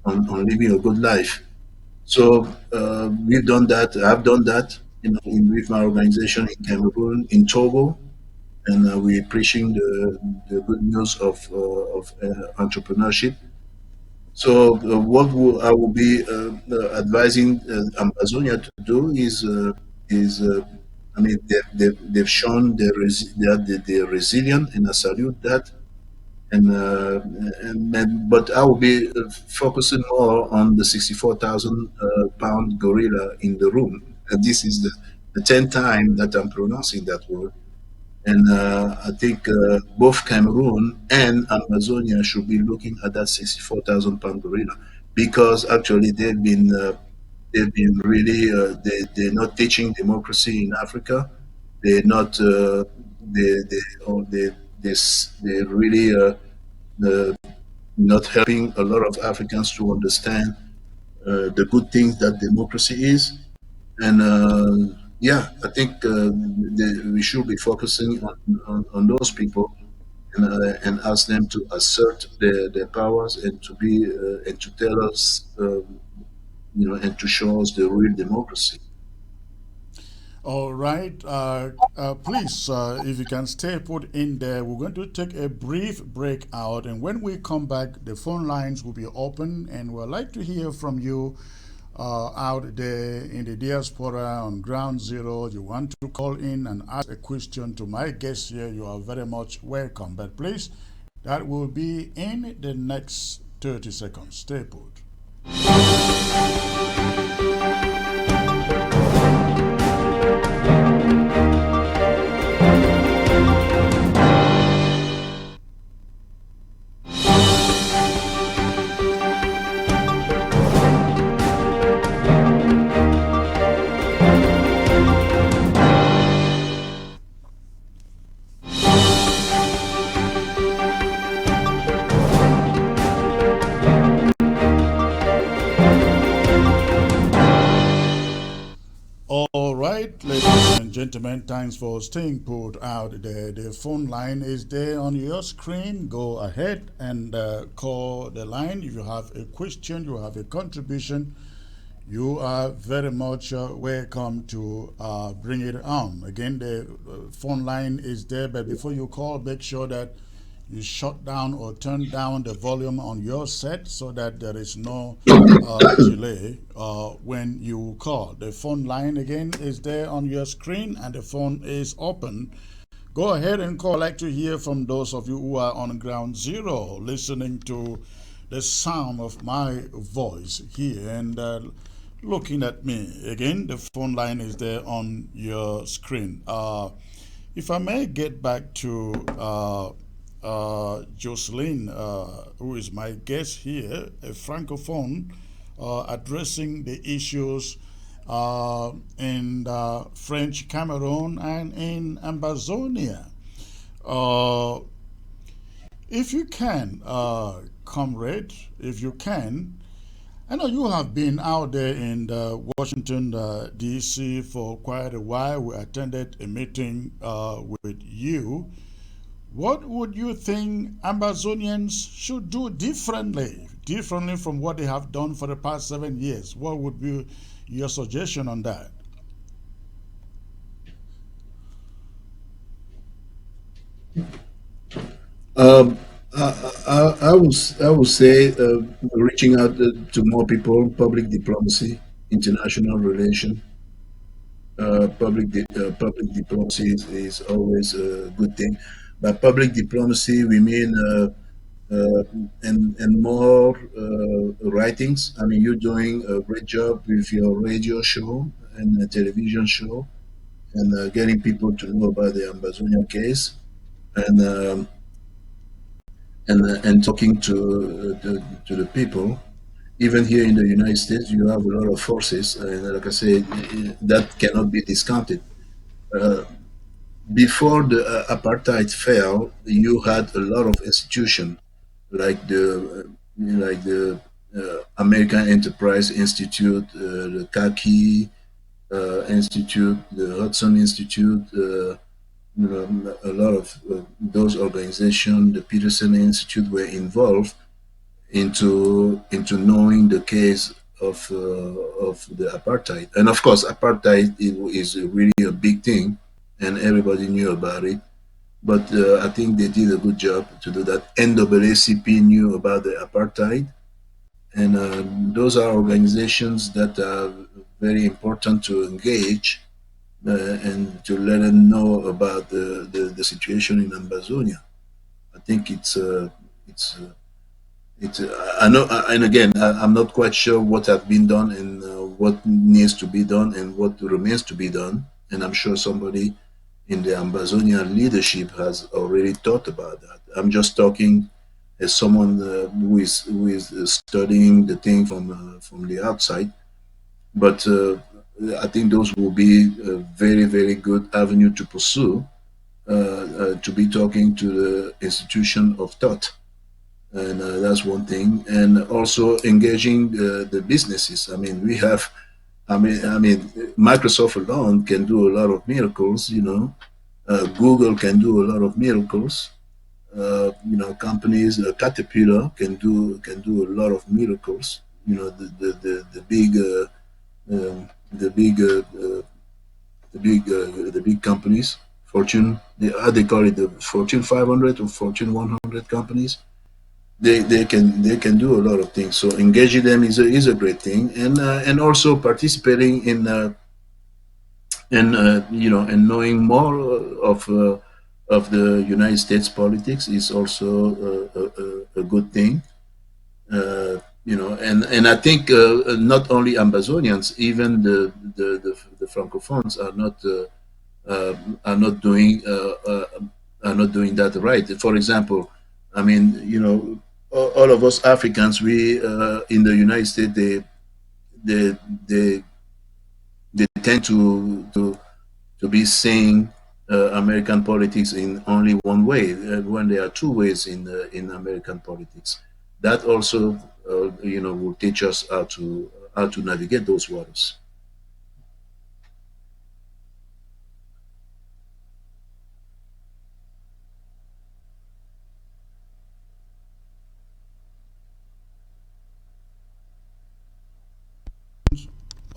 on living a good life. So we've done that. I've done that, with my organization in Cameroon, in Togo, and we're preaching the good news of entrepreneurship. So I will be advising Amazonia to do is I mean they've shown that they're resilient, and I salute that. But I will be focusing more on the 64,000 pound gorilla in the room. And this is the 10th time that I'm pronouncing that word. And I think both Cameroon and Amazonia should be looking at that 64,000 pound gorilla, because actually they've been really they're not teaching democracy in Africa. They're not they really uh, not helping a lot of Africans to understand the good things that democracy is. And yeah, I think we should be focusing on those people, and ask them to assert their powers, and to be and to tell us, and to show us the real democracy. All right. Please, if you can stay put in there, we're going to take a brief break out. And when we come back, the phone lines will be open. And we'd like to hear from you out there in the diaspora on ground zero. You want to call in and ask a question to my guest here, you are very much welcome. But please, that will be in the next 30 seconds. Stay put. All right, ladies and gentlemen, thanks for staying put out there. The phone line is there on your screen. Go ahead and call the line. If you have a question, you have a contribution, you are very much welcome to bring it on. Again, the phone line is there, but before you call, make sure that you shut down or turn down the volume on your set so that there is no delay when you call. The phone line again is there on your screen and the phone is open. Go ahead and call. I'd like to hear from those of you who are on ground zero listening to the sound of my voice here and looking at me. Again, the phone line is there on your screen. If I may get back to Jocelyn, who is my guest here, a francophone addressing the issues in French Cameroon and in Ambazonia. Uh, if you can, comrade, if you can, I know you have been out there in Washington, D.C. for quite a while. We attended a meeting with you. What would you think Amazonians should do differently from what they have done for the past 7 years? What would be your suggestion on that? Um, I would say reaching out to more people, public diplomacy, international relation. Public diplomacy is always a good thing. By public diplomacy, we mean uh, and more writings. I mean, you're doing a great job with your radio show and a television show, and getting people to know about the Ambazonia case, and and talking to the people. Even here in the United States, you have a lot of forces, and like I say, that cannot be discounted. Uh, Before the apartheid fell, you had a lot of institutions like the American Enterprise Institute, the Kaki Institute, the Hudson Institute. A lot of those organizations, the Peterson Institute, were involved into knowing the case of the apartheid. And of course, apartheid is really a big thing, and everybody knew about it. But I think they did a good job to do that. NAACP knew about the apartheid, and those are organizations that are very important to engage and to let them know about the situation in Ambazonia. I think it's I know, and again, I'm not quite sure what have been done and what needs to be done and what remains to be done. And I'm sure somebody in the Ambazonian leadership has already thought about that. I'm just talking as someone who is studying the thing from the outside. But I think those will be a very very good avenue to pursue. To be talking to the institution of thought, and that's one thing, and also engaging the businesses. I mean, we have, I mean, Microsoft alone can do a lot of miracles. Google can do a lot of miracles. Companies, Caterpillar can do a lot of miracles. The big the big the big companies, Fortune, they call it the Fortune 500 or Fortune 100 companies. They can do a lot of things. So engaging them is a great thing, and also participating in knowing more of the United States politics is also a good thing. And I think not only Ambazonians, even the Francophones are not doing that right. For example, I mean, all of us Africans, we in the United States, they they they tend to be seeing American politics in only one way, when there are two ways in American politics. That also, will teach us how to navigate those waters.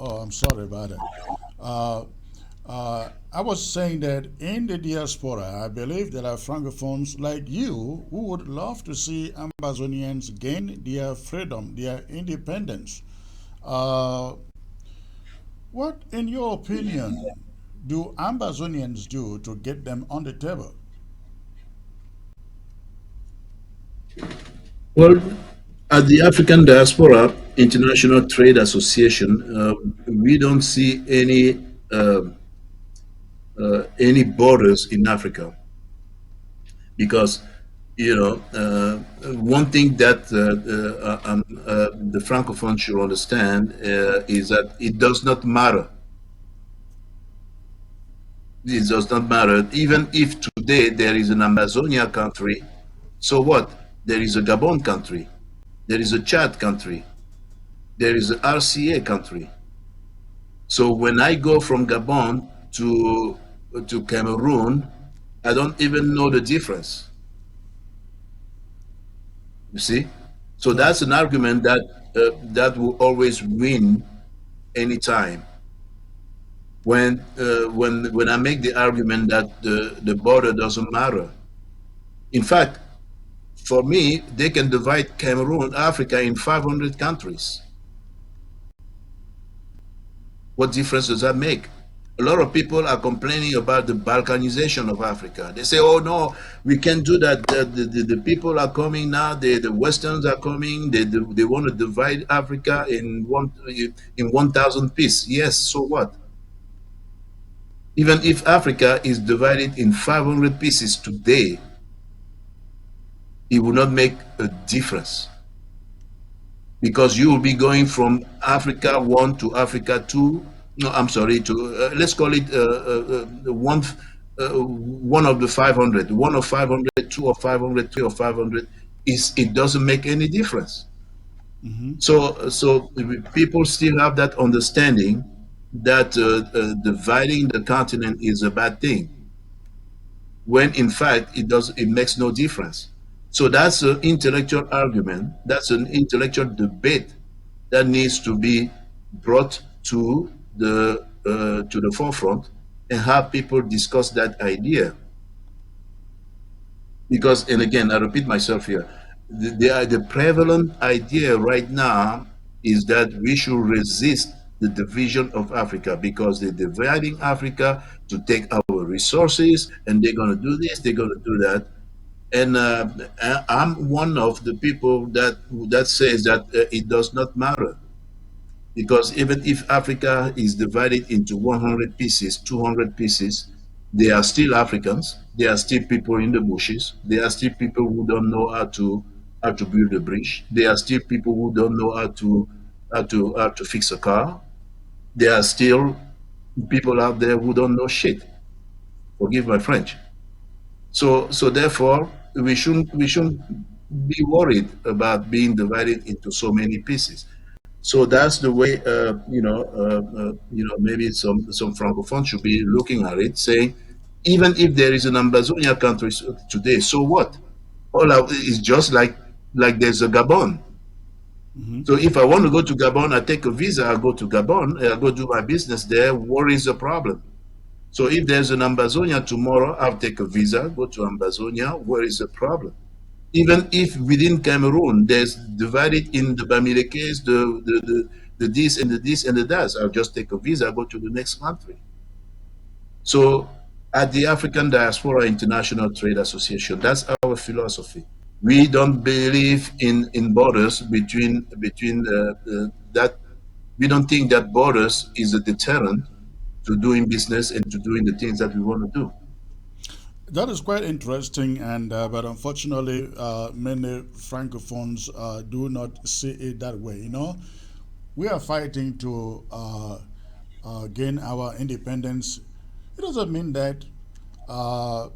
Oh, I'm sorry about that. Uh, I was saying that in the diaspora, I believe there are francophones like you who would love to see Amazonians gain their freedom, their independence. Uh, what, in your opinion, do Amazonians do to get them on the table? Well, at the African Diaspora International Trade Association, we don't see any borders in Africa because one thing that the Francophone should understand is that it does not matter. It does not matter. Even if today there is an Amazonia country, so what? There is a Gabon country, there is a Chad country, there is a RCA country. So when I go from Gabon to Cameroon, I don't even know the difference. You see, so Yeah. that's an argument that will always win anytime. When I make the argument that the border doesn't matter. In fact, for me, they can divide Cameroon, Africa, in 500 countries. What difference does that make? A lot of people are complaining about the Balkanization of Africa. They say, oh no, we can't do that. The people are coming now, the Westerns are coming, they want to divide Africa in 1,000 pieces. Yes, so what? Even if Africa is divided in 500 pieces today, it will not make a difference because you will be going from Africa 1 to Africa 2. No, I'm sorry, to let's call it one of the 500, one of 500, two of 500, three of 500. It doesn't make any difference. Hmm. So people still have that understanding that dividing the continent is a bad thing, when in fact it makes no difference. So that's an intellectual argument, that's an intellectual debate that needs to be brought to the forefront and have people discuss that idea. Because, and again, I repeat myself here, the prevalent idea right now is that we should resist the division of Africa because they're dividing Africa to take our resources, and they're going to do this, they're going to do that. And I'm one of the people that says that it does not matter, because even if Africa is divided into 100 pieces, 200 pieces, they are still Africans. They are still people in the bushes. They are still people who don't know how to build a bridge. They are still people who don't know how to fix a car. There are still people out there who don't know shit. Forgive my French. So therefore we shouldn't be worried about being divided into so many pieces. So that's the way maybe some francophones should be looking at it, saying even if there is an Amazonia country today, so what? All of it is just like there's a Gabon. Hmm. So if I want to go to Gabon, I take a visa, I go to Gabon, I go do my business there. What is the problem? So if there's an Amazonia tomorrow, I'll take a visa, go to Amazonia. Where is the problem? Even if within Cameroon there's divided in the Bamilekes, the this and the this and the that, I'll just take a visa, go to the next country. So at the African Diaspora International Trade Association, that's our philosophy. We don't believe in borders between that. We don't think that borders is a deterrent to doing business and to doing the things that we want to do. That is quite interesting, and but unfortunately, many francophones do not see it that way. You know, we are fighting to gain our independence. It doesn't mean that uh,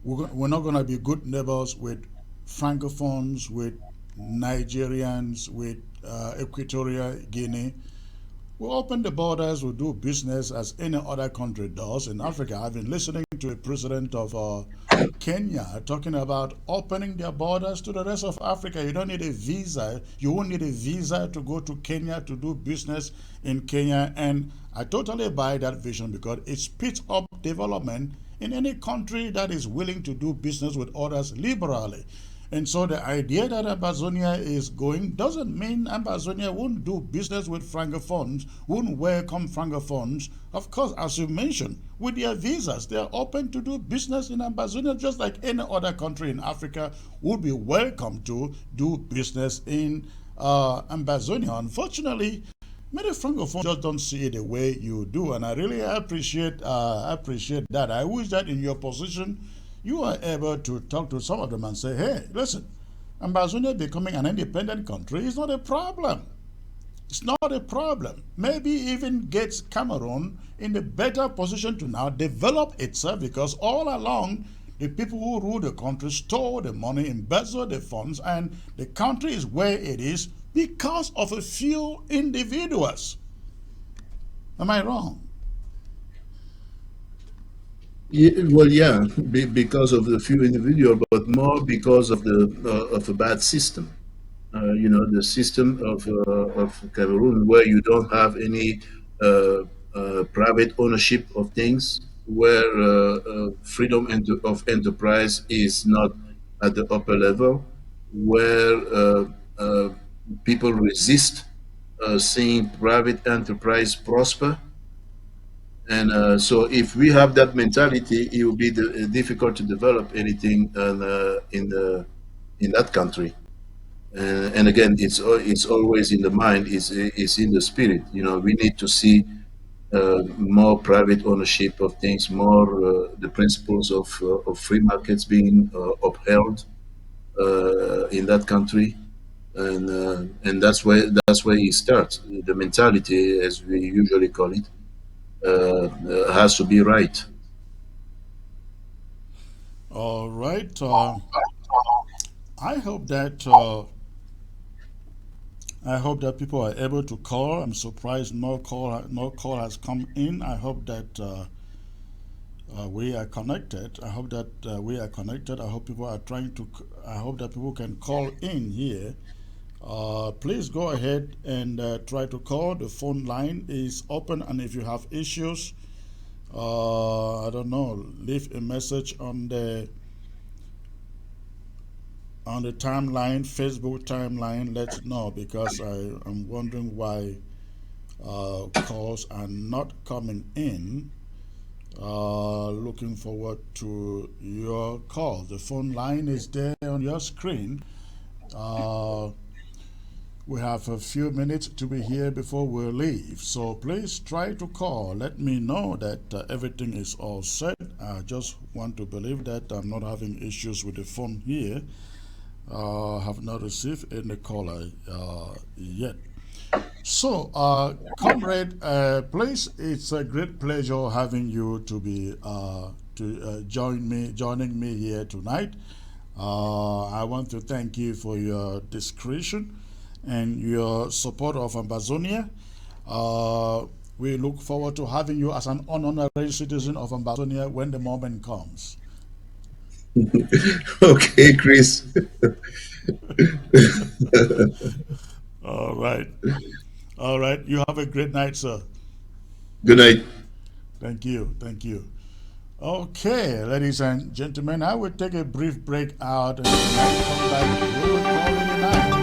we're not going to be good neighbors with francophones, with Nigerians, with Equatorial Guinea. We open the borders, we do business as any other country does. In Africa, I've been listening to a president of Kenya talking about opening their borders to the rest of Africa. You don't need a visa. You won't need a visa to go to Kenya to do business in Kenya. And I totally buy that vision because it speeds up development in any country that is willing to do business with others liberally. And so the idea that Ambazonia is going doesn't mean Ambazonia won't do business with Francophones, won't welcome Francophones. Of course, as you mentioned, with their visas, they are open to do business in Ambazonia just like any other country in Africa would be welcome to do business in Ambazonia. Unfortunately, many Francophones just don't see it the way you do, and I really appreciate that. I wish that in your position, you are able to talk to some of them and say, hey, listen, Ambazonia becoming an independent country is not a problem. It's not a problem. Maybe even gets Cameroon in a better position to now develop itself because all along, the people who rule the country stole the money, embezzled the funds, and the country is where it is because of a few individuals. Am I wrong? Yeah, well, yeah, because of the few individual, but more because of a bad system. The system of Cameroon, where you don't have any private ownership of things, where freedom of enterprise is not at the upper level, where people resist seeing private enterprise prosper. And so, if we have that mentality, it will be difficult to develop anything in that country. And again, it's always in the mind. It's in the spirit. We need to see more private ownership of things, more the principles of free markets being upheld in that country, and that's where it starts. The mentality, as we usually call it, has to be right. All right. I hope that people are able to call. I'm surprised no call has come in. I hope that we are connected. I hope that we are connected. I hope people are trying to. I hope that people can call in here. Please go ahead and try to call. The phone line is open, and if you have issues, I don't know, leave a message on the timeline, Facebook timeline. Let's know because I'm wondering why calls are not coming in. Looking forward to your call. The phone line is there on your screen. We have a few minutes to be here before we leave. So please try to call. Let me know that everything is all set. I just want to believe that I'm not having issues with the phone here. Have not received any caller yet. So, comrade, please, it's a great pleasure having you to be joining me here tonight. I want to thank you for your discretion and your support of Ambazonia. We look forward to having you as an honorary citizen of Ambazonia when the moment comes. Okay, Chris. All right. All right. You have a great night, sir. Good night. Thank you. Thank you. Okay, ladies and gentlemen, I will take a brief break out and when I come back, we will call it a night.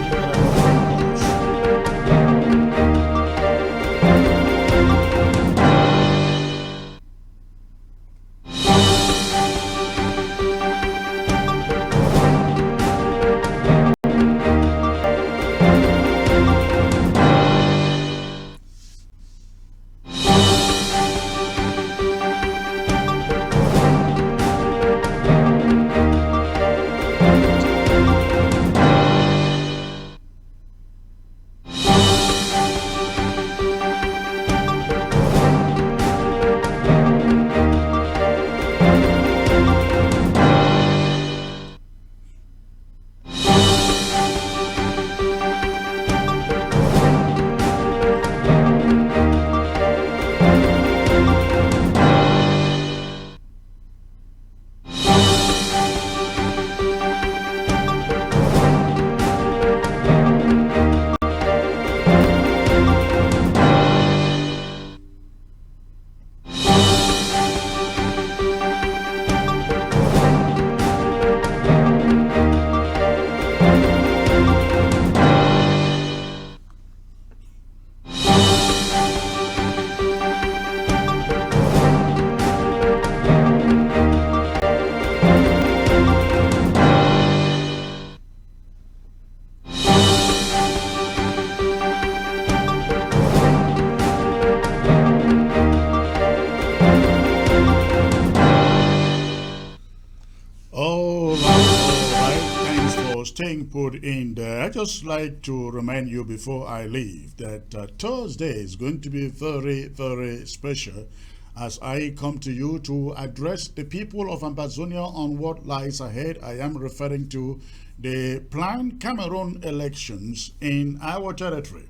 staying put in there, I just like to remind you before I leave that Thursday is going to be very, very special as I come to you to address the people of Ambazonia on what lies ahead. I am referring to the planned Cameroon elections in our territory.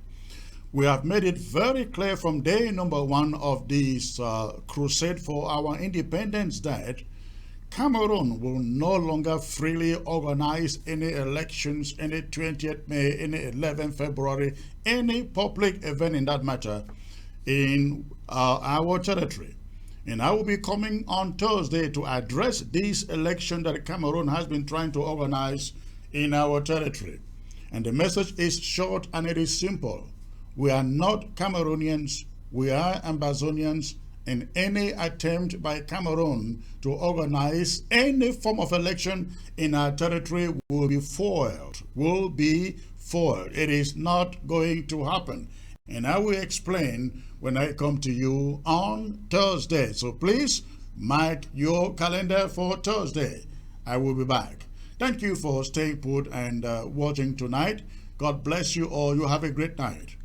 We have made it very clear from day number one of this crusade for our independence that Cameroon will no longer freely organize any elections, any 20th May, any 11th February, any public event in that matter in our territory. And I will be coming on Thursday to address this election that Cameroon has been trying to organize in our territory. And the message is short and it is simple. We are not Cameroonians, we are Ambazonians, and any attempt by Cameroon to organize any form of election in our territory will be foiled, It is not going to happen. And I will explain when I come to you on Thursday. So please mark your calendar for Thursday. I will be back. Thank you for staying put and watching tonight. God bless you all. You have a great night.